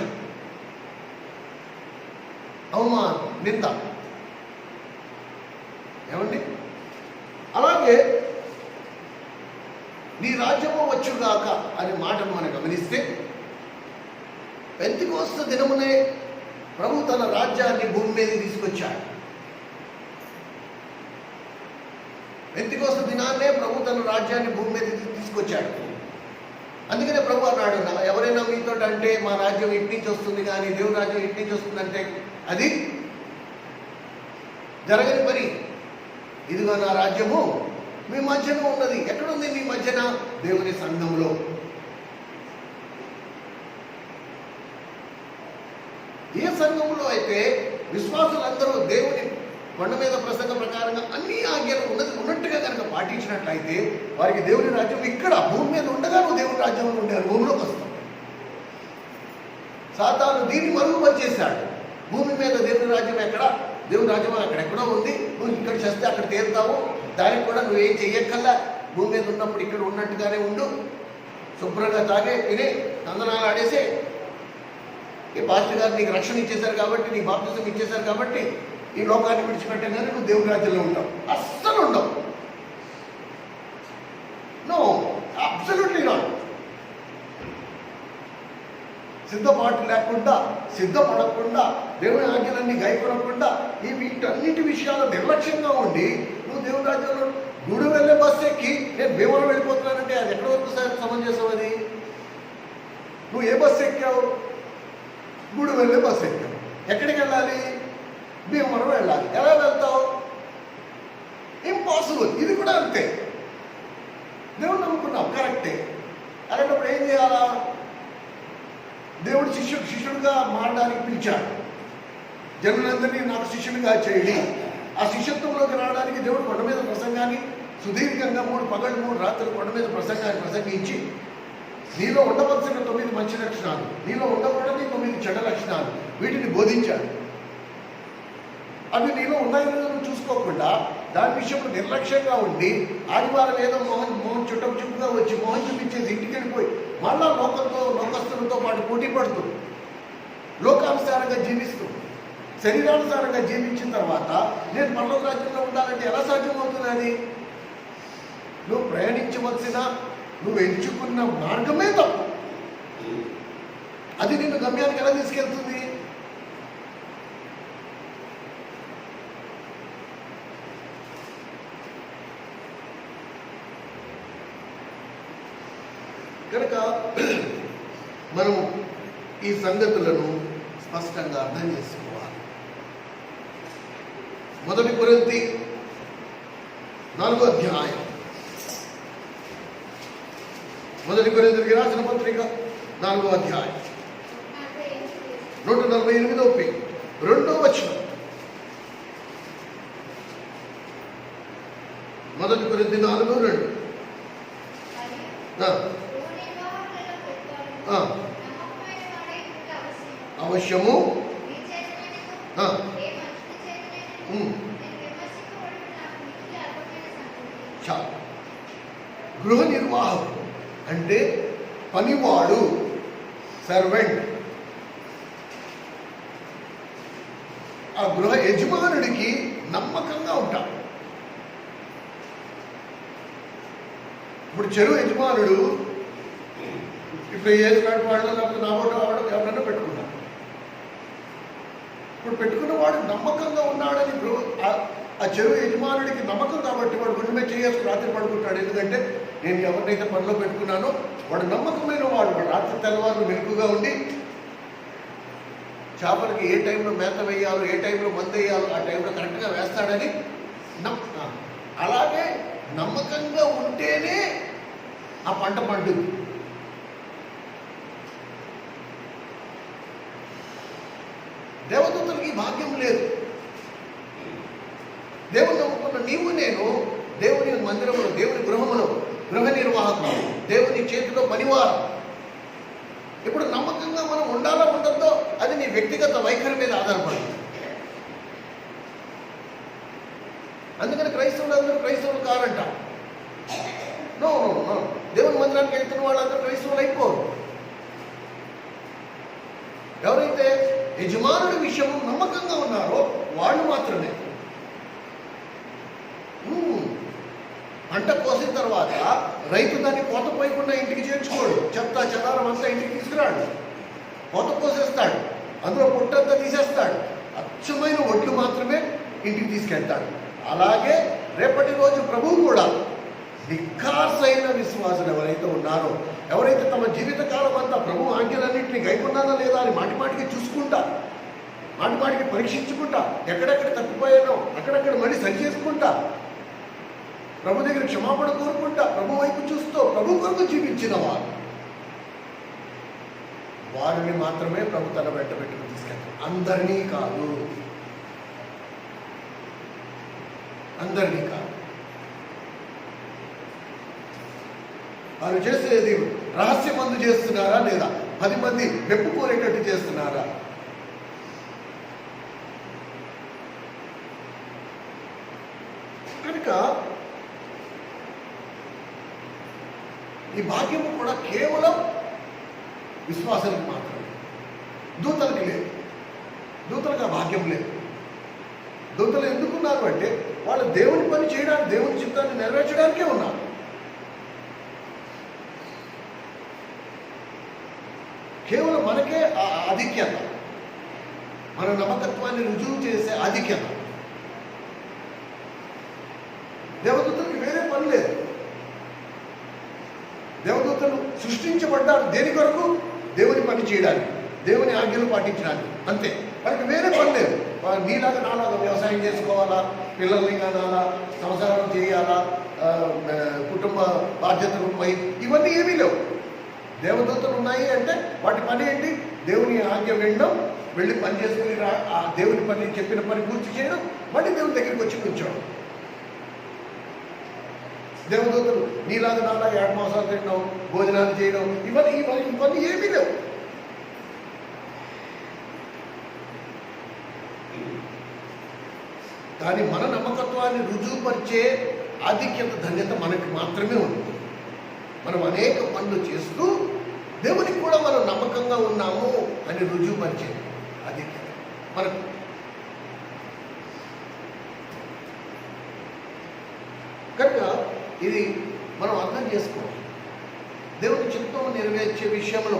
అవమానం, నింద. ఏమండి, అలాగే నీ రాజ్యము వచ్చుగాక అనే మాటను మనం గమనిస్తే, పెంతెకొస్తు దినమునే ప్రభు తన రాజ్యాన్ని భూమి మీద తీసుకొచ్చాడు. పెంతెకొస్తు దినాన్నే ప్రభు తన రాజ్యాన్ని భూమి మీద తీసుకొచ్చాడు. అందుకనే ప్రభు అన్నాడు, ఎవరైనా మీతో అంటే మా రాజ్యం ఇటు నుంచి వస్తుంది కానీ దేవుని రాజ్యం ఇటు నుంచి వస్తుందంటే అది జరగని పని. ఇదిగో నా రాజ్యము మీ మధ్యన ఉన్నది. ఎక్కడుంది మీ మధ్యన? దేవుని సంఘంలో. ఏ సంఘంలో అయితే విశ్వాసులందరూ దేవుని కొండ మీద ప్రసంగ ప్రకారంగా అన్ని ఆజ్ఞలు ఉన్నట్టుగా కనుక పాటించినట్లయితే వారికి దేవుని రాజ్యం ఇక్కడ భూమి మీద ఉండగా నువ్వు దేవుని రాజ్యంలో ఉండే అనుభవంలోకి వస్తావు. సాతాను దీన్ని మరుగుపరిచేశాడు. భూమి మీద దేవుని రాజ్యం ఎక్కడ? దేవుని రాజ్యం అక్కడెక్కడో ఉంది, నువ్వు ఇక్కడ చేస్తే అక్కడ తేలుతావు, దానికి కూడా నువ్వేం చెయ్యక్కల్లా, భూమి మీద ఉన్నప్పుడు ఇక్కడ ఉన్నట్టుగానే ఉండు, శుభ్రంగా తాగే తినే నందనాలు ఆడేసే. ఈ పాస్టర్ గారు నీకు రక్షణ ఇచ్చేశారు కాబట్టి, నీ బాప్తిజం ఇచ్చేశారు కాబట్టి ఈ లోకాన్ని విడిచిపెట్టగానే నువ్వు దేవుని రాజ్యంలో ఉంటావు. అస్సలు ఉండవు. No, absolutely not. సిద్ధపాటు లేకుండా, సిద్ధపడకుండా, దేవుని ఆజ్ఞలన్నీ గైకొనకుండా, ఈ వీటన్నిటి విషయాలు నిర్లక్ష్యంగా ఉండి నువ్వు దేవుని రాజ్యంలో గుడి వెళ్ళే బస్సు ఎక్కి నేను భీమవరం వెళ్ళిపోతున్నానంటే అది ఎక్కడ వరకు సమంజసం? అది నువ్వు ఏ బస్సు ఎక్కావు? గుడి వెళ్ళే బస్సు ఎక్కావు. ఎక్కడికి వెళ్ళాలి? భీమవరం వెళ్ళాలి. ఎలా వెళ్తావు? ఇంపాసిబుల్. ఇది కూడా అంతే. దేవుడు నమ్ముకున్నావు, కరెక్టే. అలాంటప్పుడు ఏం చేయాలా? దేవుడు శిష్యుడిగా మారడానికి పిలిచాడు. జనులందరినీ నాకు శిష్యుడిగా చేయండి. ఆ శిష్యత్వంలోకి రావడానికి దేవుడు కొండ మీద ప్రసంగాన్ని సుదీర్ఘంగా 3 పగళ్ళు 3 రాత్రులు కొండ మీద ప్రసంగాన్ని ప్రసంగించి నీలో ఉండవలసిన 9 మంచి లక్షణాలు, నీలో ఉండకూడని 9 చెడ్డ లక్షణాలు, వీటిని బోధించాడు. అవి నీలో ఉన్నాయని నువ్వు చూసుకోకుండా దాని విషయంలో నిర్లక్ష్యంగా ఉండి ఆదివారం ఏదో మోహన్ చుట్టుగా వచ్చి మోహన్ చూపించేసి ఇంటికి వెళ్ళిపోయి మళ్ళా లోకస్తులతో పాటు పోటీ పడుతూ లోకానుసారంగా జీవిస్తూ శరీరానుసారంగా జీవించిన తర్వాత నేను పరలోక రాజ్యంలో ఉండాలంటే ఎలా సాధ్యమవుతుంది? అది నువ్వు ప్రయాణించవలసిన, నువ్వు ఎంచుకున్న మార్గమే తప్పు. అది నిన్ను గమ్యానికి ఎలా తీసుకెళ్తుంది? కనుక మనం ఈ సంగతులను స్పష్టంగా అర్థం చేసుకోవాలి. 1 కొరింథీ 4వ అధ్యాయం, 1 కొరింథీయులకు రాసిన పత్రిక 4వ అధ్యాయం 148వ పేజీ 2వ వచనం. 1 కొరింథీ 4:2. అవశ్యము గృహ నిర్వాహకుడు అంటే పనివాడు, సర్వెంట్. ఆ గృహ యజమానుడికి నమ్మకంగా ఉంటాడు. ఇప్పుడు చెరువు యజమానుడు ఇప్పుడు ఏసునాడు వాళ్ళు లేకపోతే నాబోటు వాడు ఎవరైనా పెట్టుకున్నాడు. ఇప్పుడు పెట్టుకున్న వాడు నమ్మకంగా ఉన్నాడని ఆ చెరువు యజమానుడికి నమ్మకం కాబట్టి వాడు గుండె మీద చేసుకుని రాత్రి పడుకుంటాడు. ఎందుకంటే నేను ఎవరినైతే పనిలో పెట్టుకున్నానో వాడు నమ్మకమైన వాడు. రాత్రి తెల్లవారు మెలుకుగా ఉండి చేపలకి ఏ టైంలో మేత వేయాలో, ఏ టైంలో మందు వేయాలో ఆ టైంలో కరెక్ట్గా వేస్తాడని అలాగే నమ్మకంగా ఉంటేనే ఆ పంట పండుద్ది. దేవదూతలకి భాగ్యం లేదు. దేవుని నమ్ముకున్న నీవు నేను దేవుని మందిరంలో, దేవుని గృహములో గృహ నిర్వాహకులు, దేవుని చేతిలో పనివారు. ఇప్పుడు నమ్మకంగా మనం ఉండాలో ఉండద్దో అది నీ వ్యక్తిగత వైఖరి మీద ఆధారపడుతుంది. అందుకని క్రైస్తవులందరూ క్రైస్తవులు కారంట. నో నో నో, దేవుని మందిరానికి వెళ్తున్న వాళ్ళందరూ క్రైస్తవులు అయిపోరు. ఎవరైతే యజమానుడి విషయము నమ్మకంగా ఉన్నారో వాళ్ళు మాత్రమే. పంట కోసిన తర్వాత రైతు దాన్ని కోత పోయకుండా ఇంటికి చేర్చుకోడు. చెత్త చెదారం అంతా ఇంటికి తీసుకురాడు, కోత కోసేస్తాడు, అందులో పొట్టంతా తీసేస్తాడు, అచ్చమైన ఒడ్లు మాత్రమే ఇంటికి తీసుకెళ్తాడు. అలాగే రేపటి రోజు ప్రభువు కూడా నిఖార్సైన విశ్వాసులు ఎవరైతే ఉన్నారో, ఎవరైతే తమ జీవితకాలం అంతా ప్రభు ఆజ్ఞలన్నింటినీ గైకొన్నానా లేదా అని మాటిమాటికి చూసుకుంటా, మాటిమాటికి పరీక్షించుకుంటా, ఎక్కడెక్కడ తప్పిపోయానో అక్కడక్కడ మళ్ళీ సరి చేసుకుంటా, ప్రభు దగ్గర క్షమాపణ కోరుకుంటా, ప్రభు వైపు చూస్తూ ప్రభు కొరకు జీవించిన వారిని మాత్రమే ప్రభు తన వెంట పెట్టుకుని తీసుకెళ్తారు. అందరినీ కాదు, అందరినీ కాదు. వారు చేసేది రహస్యమందు చేస్తున్నారా లేదా 10 మంది మెప్పుకోరేటట్టు చేస్తున్నారా? కనుక ఈ భాగ్యము కూడా కేవలం విశ్వాసానికి మాత్రమే, దూతలకి లేదు. దూతలకు ఆ భాగ్యం లేదు. దూతలు ఎందుకున్నారు అంటే వాళ్ళు దేవుని పని చేయడానికి, దేవుని చిత్తాన్ని నెరవేర్చడానికే ఉన్నారు. కేవలం మనకే ఆ ఆధిక్యత, మన నమ్మకత్వాన్ని రుజువు చేసే ఆధిక్యత. దేవదూతలకు వేరే పని లేదు. దేవదూతలు సృష్టించబడ్డారు దేని కొరకు? దేవుని పని చేయడానికి, దేవుని ఆజ్ఞలు పాటించడానికి, అంతే. వాళ్ళకి వేరే పని లేదు. నీలాగా నాలాగా వ్యవసాయం చేసుకోవాలా, పిల్లల్ని కానాలా, సంసారం చేయాలా, కుటుంబ బాధ్యతలు ఉన్నాయి, ఇవన్నీ ఏమీ లేవు. దేవదూతలు ఉన్నాయి అంటే వాటి పని ఏంటి? దేవుని ఆజ్ఞ వినడం, వెళ్ళి పని చేసుకుని ఆ దేవుని పని చెప్పిన పని పూర్తి చేయడం, మళ్ళీ దేవుని దగ్గరికి వచ్చి కూర్చోవడం. దేవదూతలు నీలాగా నాలాగా 7 మాసాలు తినడం, భోజనాలు చేయడం, ఇవన్నీ ఏమీ లేవు. కానీ మన నమ్మకత్వాన్ని రుజువుపరిచే ఆధిక్యత, ధన్యత మనకి మాత్రమే ఉంది. మనం అనేక పనులు చేస్తూ దేవునికి కూడా మనం నమ్మకంగా ఉన్నాము అని రుజువుపరిచే ఆధిక్యత మనకు. కనుక ఇది మనం అర్థం చేసుకోవాలి. దేవుని చిత్తము నెరవేర్చే విషయంలో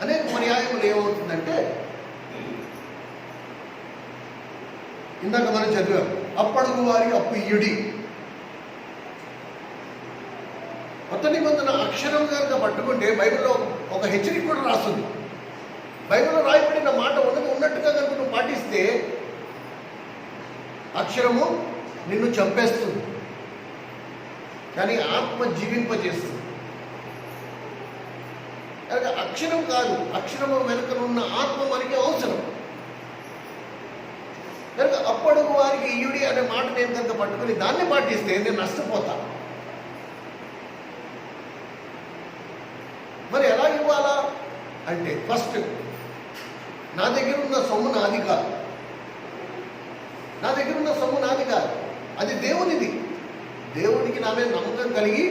అనేక పర్యాయములు ఏమవుతుందంటే, ఇందాక మనం చదివాం, అప్పడుగు వారికి అప్పు ఇయ్యుడి. కొత్త నిబంధన అక్షరం కనుక పట్టుకుంటే బైబిల్లో ఒక హెచ్చరిక కూడా రాస్తుంది. బైబిల్లో రాయబడిన మాట ఉన్నట్టుగా కనుక నువ్వు పాటిస్తే అక్షరము నిన్ను చంపేస్తుంది, కానీ ఆత్మ జీవింపజేస్తుంది. కనుక అక్షరం కాదు, అక్షరము వెనుకనున్న ఆత్మ మనకి అవసరం. కనుక అప్పడుగు వారికి ఇయుడి అనే మాట నేను కనుక పట్టుకుని దాన్ని పాటిస్తే నేను నష్టపోతా. మరి ఎలా ఇవ్వాలా అంటే, ఫస్ట్ నా దగ్గర ఉన్న సొమ్ము నాది కాదు, నా దగ్గర ఉన్న సొమ్ము నాది కాదు, అది దేవునిది. దేవునికి నా మీద నమ్మకం కలిగి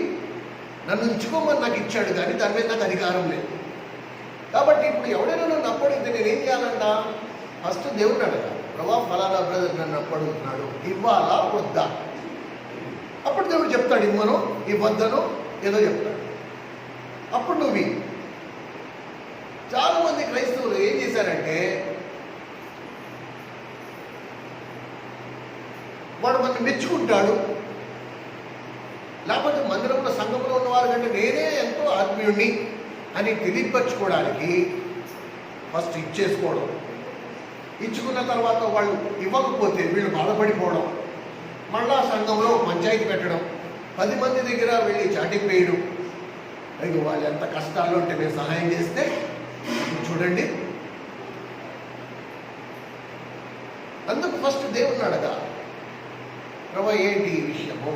నన్ను ఉంచుకోమని నాకు ఇచ్చాడు, కానీ దాని మీద నాకు అధికారం లేదు. కాబట్టి ఇప్పుడు ఎవడైనా నన్ను అప్పడిగితే నేనేం చేయాలంట? ఫస్ట్ దేవుడిని అడగా, ప్రభా ఫలానా బ్రదర్ నన్ను అప్పడుగుతున్నాడు, ఇవ్వాలా వద్దా? అప్పుడు దేవుడు చెప్తాడు, ఇవ్వను ఇవ్వద్దను ఏదో చెప్తాడు. అప్పుడు నువ్వు చాలా మంది క్రైస్తవులు ఏం చేశారంటే, వాడు మనల్ని మెచ్చుకుంటాడు, లేకపోతే మందిరంలో సంఘంలో ఉన్నవారు కంటే నేనే ఎంతో ఆత్మీయుణ్ణి అని తెలియపరచుకోవడానికి ఫస్ట్ ఇచ్చేసుకోవడం, ఇచ్చుకున్న తర్వాత వాళ్ళు ఇవ్వకపోతే వీళ్ళు బాధపడిపోవడం, మళ్ళా సంఘంలో పంచాయతీ పెట్టడం, 10 మంది దగ్గర వెళ్ళి చాటింగ్ వేయడం. అయితే వాళ్ళు ఎంత కష్టాల్లో ఉంటే మేము సహాయం చేస్తే చూడండి. అందుకు ఫస్ట్ దేవుణ్ణి అడగా, ప్రభా ఏంటి ఈ విషయము?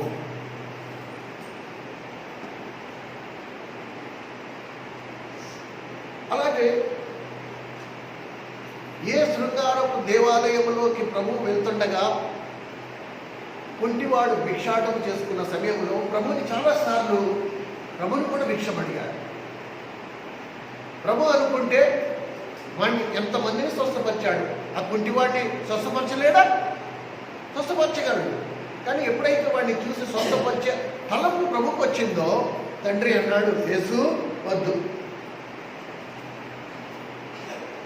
అలాగే ఏ శృంగారపు దేవాలయంలోకి ప్రభువు వెళ్తుండగా కుంటివాడు భిక్షాటం చేసుకున్న సమయంలో ప్రభుని చాలాసార్లు ప్రభుని కూడా భిక్షం అడిగాడు. ప్రభు అనుకుంటే వాడిని ఎంతమందిని స్వస్థపరిచాడు, ఆ కుంటివాడిని స్వస్థపరచలేడా? స్వస్థపరచగలడు. కానీ ఎప్పుడైతే వాడిని చూసి స్వస్థపరిచే తలంపు ప్రభుకు వచ్చిందో తండ్రి అన్నాడు, యేసు వద్దు,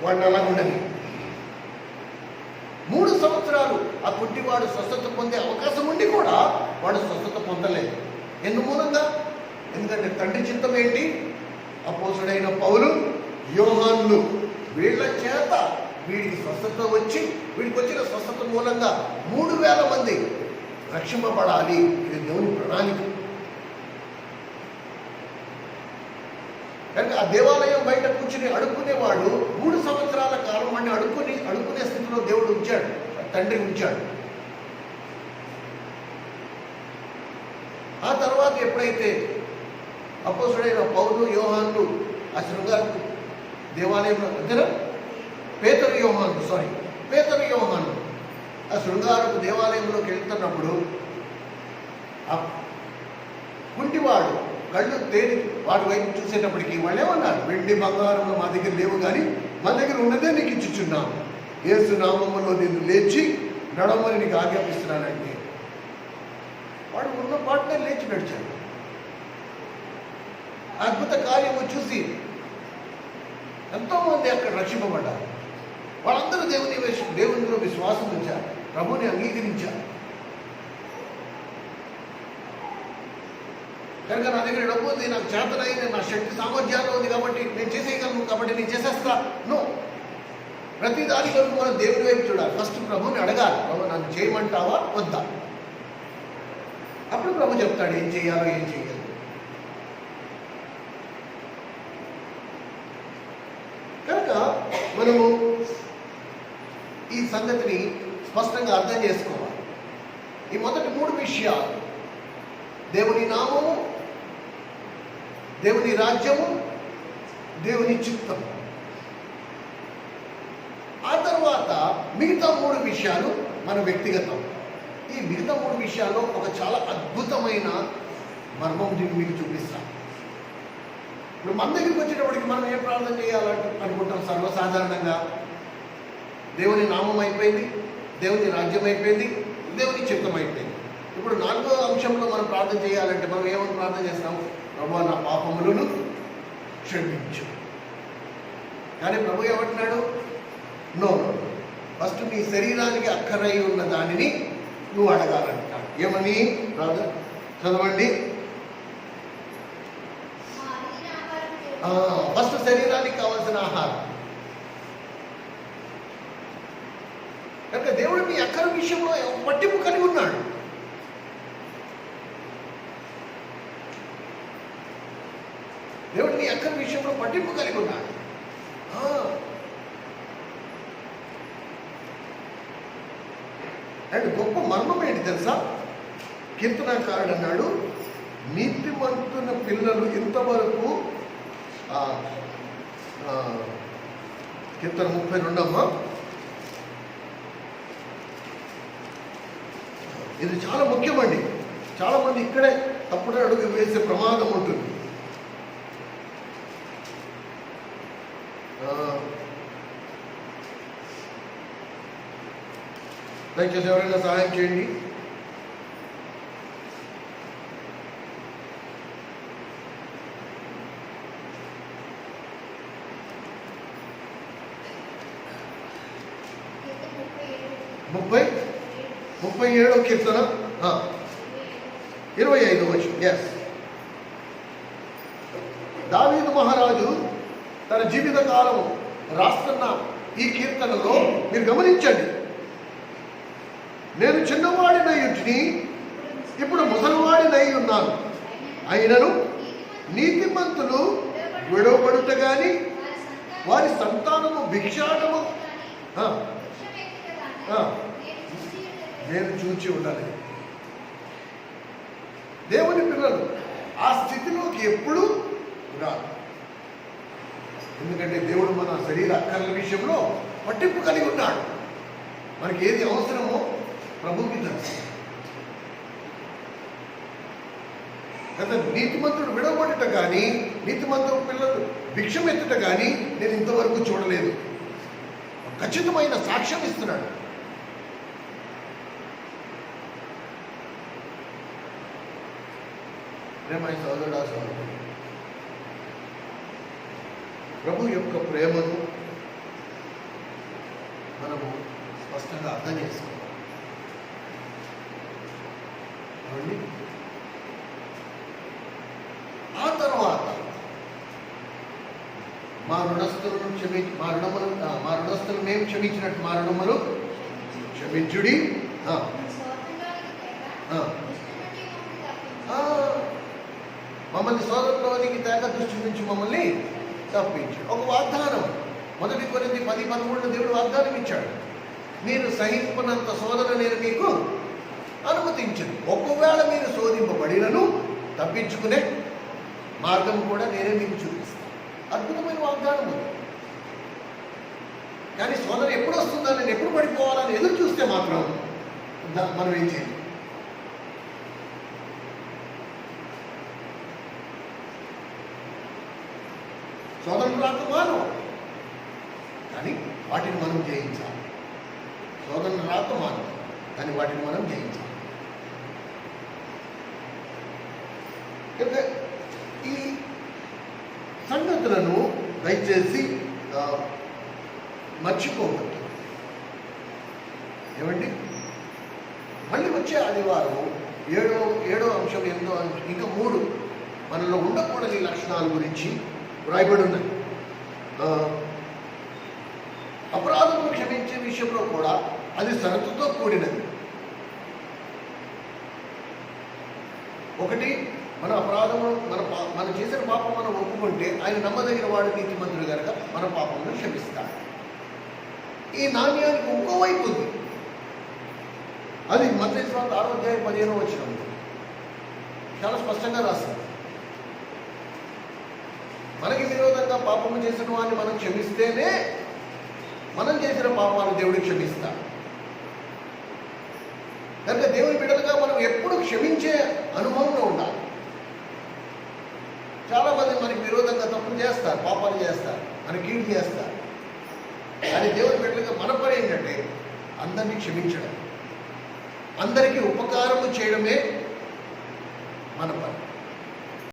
వాడిని అలా ఉండని. 3 సంవత్సరాలు ఆ కుంటివాడు స్వస్థత పొందే అవకాశం ఉండి కూడా వాడు స్వస్థత పొందలేదు. మూలంగా? ఎందుకంటే తండ్రి చిత్తం ఏంటి? అపోసడైన పౌలు, యోహానులు వీళ్ళ చేత వీడికి స్వస్థత వచ్చి, వీడికి వచ్చిన స్వస్థత మూలంగా 3000 మంది రక్షింపబడాలి. ఇది దేవుని ప్రణాళిక. కనుక ఆ దేవాలయం బయట కూర్చుని అడుక్కునేవాడు 3 సంవత్సరాల కాలం వాడిని అడుక్కునే స్థితిలో దేవుడు ఉంచాడు, తండ్రి ఉంచాడు. ఆ తర్వాత ఎప్పుడైతే అపోసడైన పౌలు, యోహానులు ఆ శృంగారపు దేవాలయంలో పేతురు యోహాను ఆ శృంగారపు దేవాలయంలోకి వెళ్తున్నప్పుడు ఆ కుంటివాడు కళ్ళు తేరి వాడి వైపు చూసేటప్పటికి వాళ్ళు ఏమన్నారు? వెండి బంగారం మా దగ్గర లేవు, కానీ మా దగ్గర ఉన్నదే నీకు ఇచ్చుచున్నాం, యేసు నామములో నిన్ను లేచి నడవమని నీకు ఆజ్ఞాపిస్తున్నానంటే వాడు ఉన్న పాటనే లేచి నడిచాడు. అద్భుత కార్యము చూసి ఎంతోమంది అక్కడ రక్షింపబడ్డారు. వాళ్ళందరూ దేవునిలో విశ్వాసం ఉంచారు, ప్రభుని అంగీకరించారు. కనుక నా దగ్గర డబ్బు ఉంది, నాకు చేతనైన నా శక్తి సామర్థ్యాలు ఉంది కాబట్టి నేను చేసేయగలను, కాబట్టి నేను చేసేస్తా. నో, ప్రతి దాని వరకు మనం దేవుని వైపు చూడాలి. ఫస్ట్ ప్రభుని అడగాలి, ప్రభు నన్ను చేయమంటావా వద్దా? అప్పుడు ప్రభు చెప్తాడు ఏం చేయాలో ఏం చేయాలి. కనుక మనము ఈ సంగతిని స్పష్టంగా అర్థం చేసుకోవాలి. ఈ మొదటి 3 విషయాలు, దేవుని నామము, దేవుని రాజ్యము, దేవుని చిత్తం. ఆ తర్వాత మిగతా 3 విషయాలు మన వ్యక్తిగతం. ఈ మిగతా 3 విషయాల్లో ఒక చాలా అద్భుతమైన మర్మం దీన్ని మీకు చూపిస్తాం. ఇప్పుడు మన దగ్గరికి వచ్చేటప్పటికి మనం ఏ ప్రార్థన చేయాలంటే అనుకుంటాం సర్వసాధారణంగా దేవుని నామం అయిపోయింది, దేవుని రాజ్యం అయిపోయింది, దేవుని చిత్తం అయిపోయింది. ఇప్పుడు 4వ అంశంలో మనం ప్రార్థన చేయాలంటే మనం ఏమని ప్రార్థన చేస్తాం? ప్రభువా నా పాపములను క్షమించు. కానీ ప్రభు ఏమంటున్నాడు? నో, ఫస్ట్ నీ శరీరానికి అక్కరై ఉన్న దానిని నువ్వు అడగాలంటాడు. ఏమని? ప్రార్థన చదవండి. ఫస్ట్ శరీరానికి కావాల్సిన ఆహారం. కనుక దేవుడు మీ అక్కర విషయంలో పట్టింపు కలిగి ఉన్నాడు. దేవుడు నీ అక్కర విషయంలో పట్టింపు కలిగి ఉన్నాడు. అండ్ గొప్ప మర్మం ఏంటి తెలుసా? కీర్తనకారుడు అన్నాడు, నీతిమంతుల పిల్లలు ఇంతవరకు కీర్తన 32 ఇది చాలా ముఖ్యమండి. చాలా మంది ఇక్కడే తప్పుడు అడుగు వేసే ప్రమాదం ఉంటుంది. దయచేసి ఎవరైనా సహాయం చేయండి. ముప్పై 37వ కీర్తన 25వ వచనం. ఎస్, దావీదు మహారాజు తన జీవిత కాలం రాస్తున్న ఈ కీర్తనలో మీరు గమనించండి. నేను చిన్నవాడినై ఉంటిని, ఇప్పుడు ముసలివాడినై ఉన్నాను, అయినను నీతిమంతులు విడవబడుట గాని వారి సంతానము భిక్షాటము నేను చూచి ఉండాలి. దేవుని పిల్లలు ఆ స్థితిలోకి ఎప్పుడు రాదు. ఎందుకంటే దేవుడు మన శరీర అక్కర్ల విషయంలో పట్టింపు కలిగి ఉన్నాడు. మనకి ఏది అవసరమో ప్రభువుకి తెలుసు కదా. నీతిమంతుడు విడవబడుట కానీ, నీతిమంతుడు పిల్లలు భిక్షమెత్తుట కానీ నేను ఇంతవరకు చూడలేదు. ఖచ్చితమైన సాక్ష్యం ఇస్తున్నాడు. ప్రేమ సోదరుడా సోదరుడు, ప్రభు యొక్క ప్రేమను మనము స్పష్టంగా అర్థం చేసుకోవాలి. ఆ తర్వాత మా రుణస్థులు మేము క్షమించినట్టు మా రుణములు క్షమించుడి. మమ్మల్ని సోదరులోనికి తేక దృష్టి నుంచి మమ్మల్ని తప్పించాడు. ఒక వాగ్దానం, 1 కొరింథీ 10:13 దేవుడు వాగ్దానం ఇచ్చాడు. మీరు సహింపనంత శోధన నేను మీకు అనుమతించను. ఒకవేళ మీరు శోధింపబడినను తప్పించుకునే మార్గం కూడా నేనే మీకు చూపిస్తాను. అద్భుతమైన వాగ్దానం ఉంది. కానీ శోధన ఎప్పుడు వస్తుందా, నేను ఎప్పుడు పడిపోవాలని ఎదురు చూస్తే మాత్రం మనం ఏం చేయాలి? శోధనలు రాక మానవ, కానీ వాటిని మనం జయించాలి. శోధనలు రాక మానవ, కానీ వాటిని మనం జయించాలి. ఈ సంగతులను దయచేసి మర్చిపోవద్దు. ఏమండి, మళ్ళీ వచ్చే ఆదివారం 7వ అంశం, 8వ అంశం, ఇంకా 3 మనలో ఉండకూడని లక్షణాల గురించి వ్రాయబడి ఉన్నాయి. అపరాధమును క్షమించే విషయంలో కూడా అది షరతుతో కూడినది. ఒకటి, మన అపరాధము మనం చేసిన పాపం మనం ఒప్పుకుంటే ఆయన నమ్మదగిన వాడు, నీతిమంతుడు కనుక మన పాపమును క్షమిస్తాడు. ఈ నాణ్యానికి ఇంకోవైపు ఉంది. అది మత్తయి సువార్త 6:15 చాలా స్పష్టంగా రాస్తుంది. మనకి విరోధంగా పాపము చేసిన వాడిని మనం క్షమిస్తేనే మనం చేసిన పాపాలు దేవుడు క్షమిస్తాడు. కనుక దేవుని బిడ్డలుగా మనం ఎప్పుడు క్షమించే అనుభవంలో ఉండాలి. చాలామంది మనకి విరోధంగా తప్పులు చేస్తారు, పాపాలు చేస్తారు, మనకి కీడు చేస్తారు. కానీ దేవుని బిడ్డలుగా మన పని ఏంటంటే అందరినీ క్షమించడం, అందరికీ ఉపకారము చేయడమే మన పని.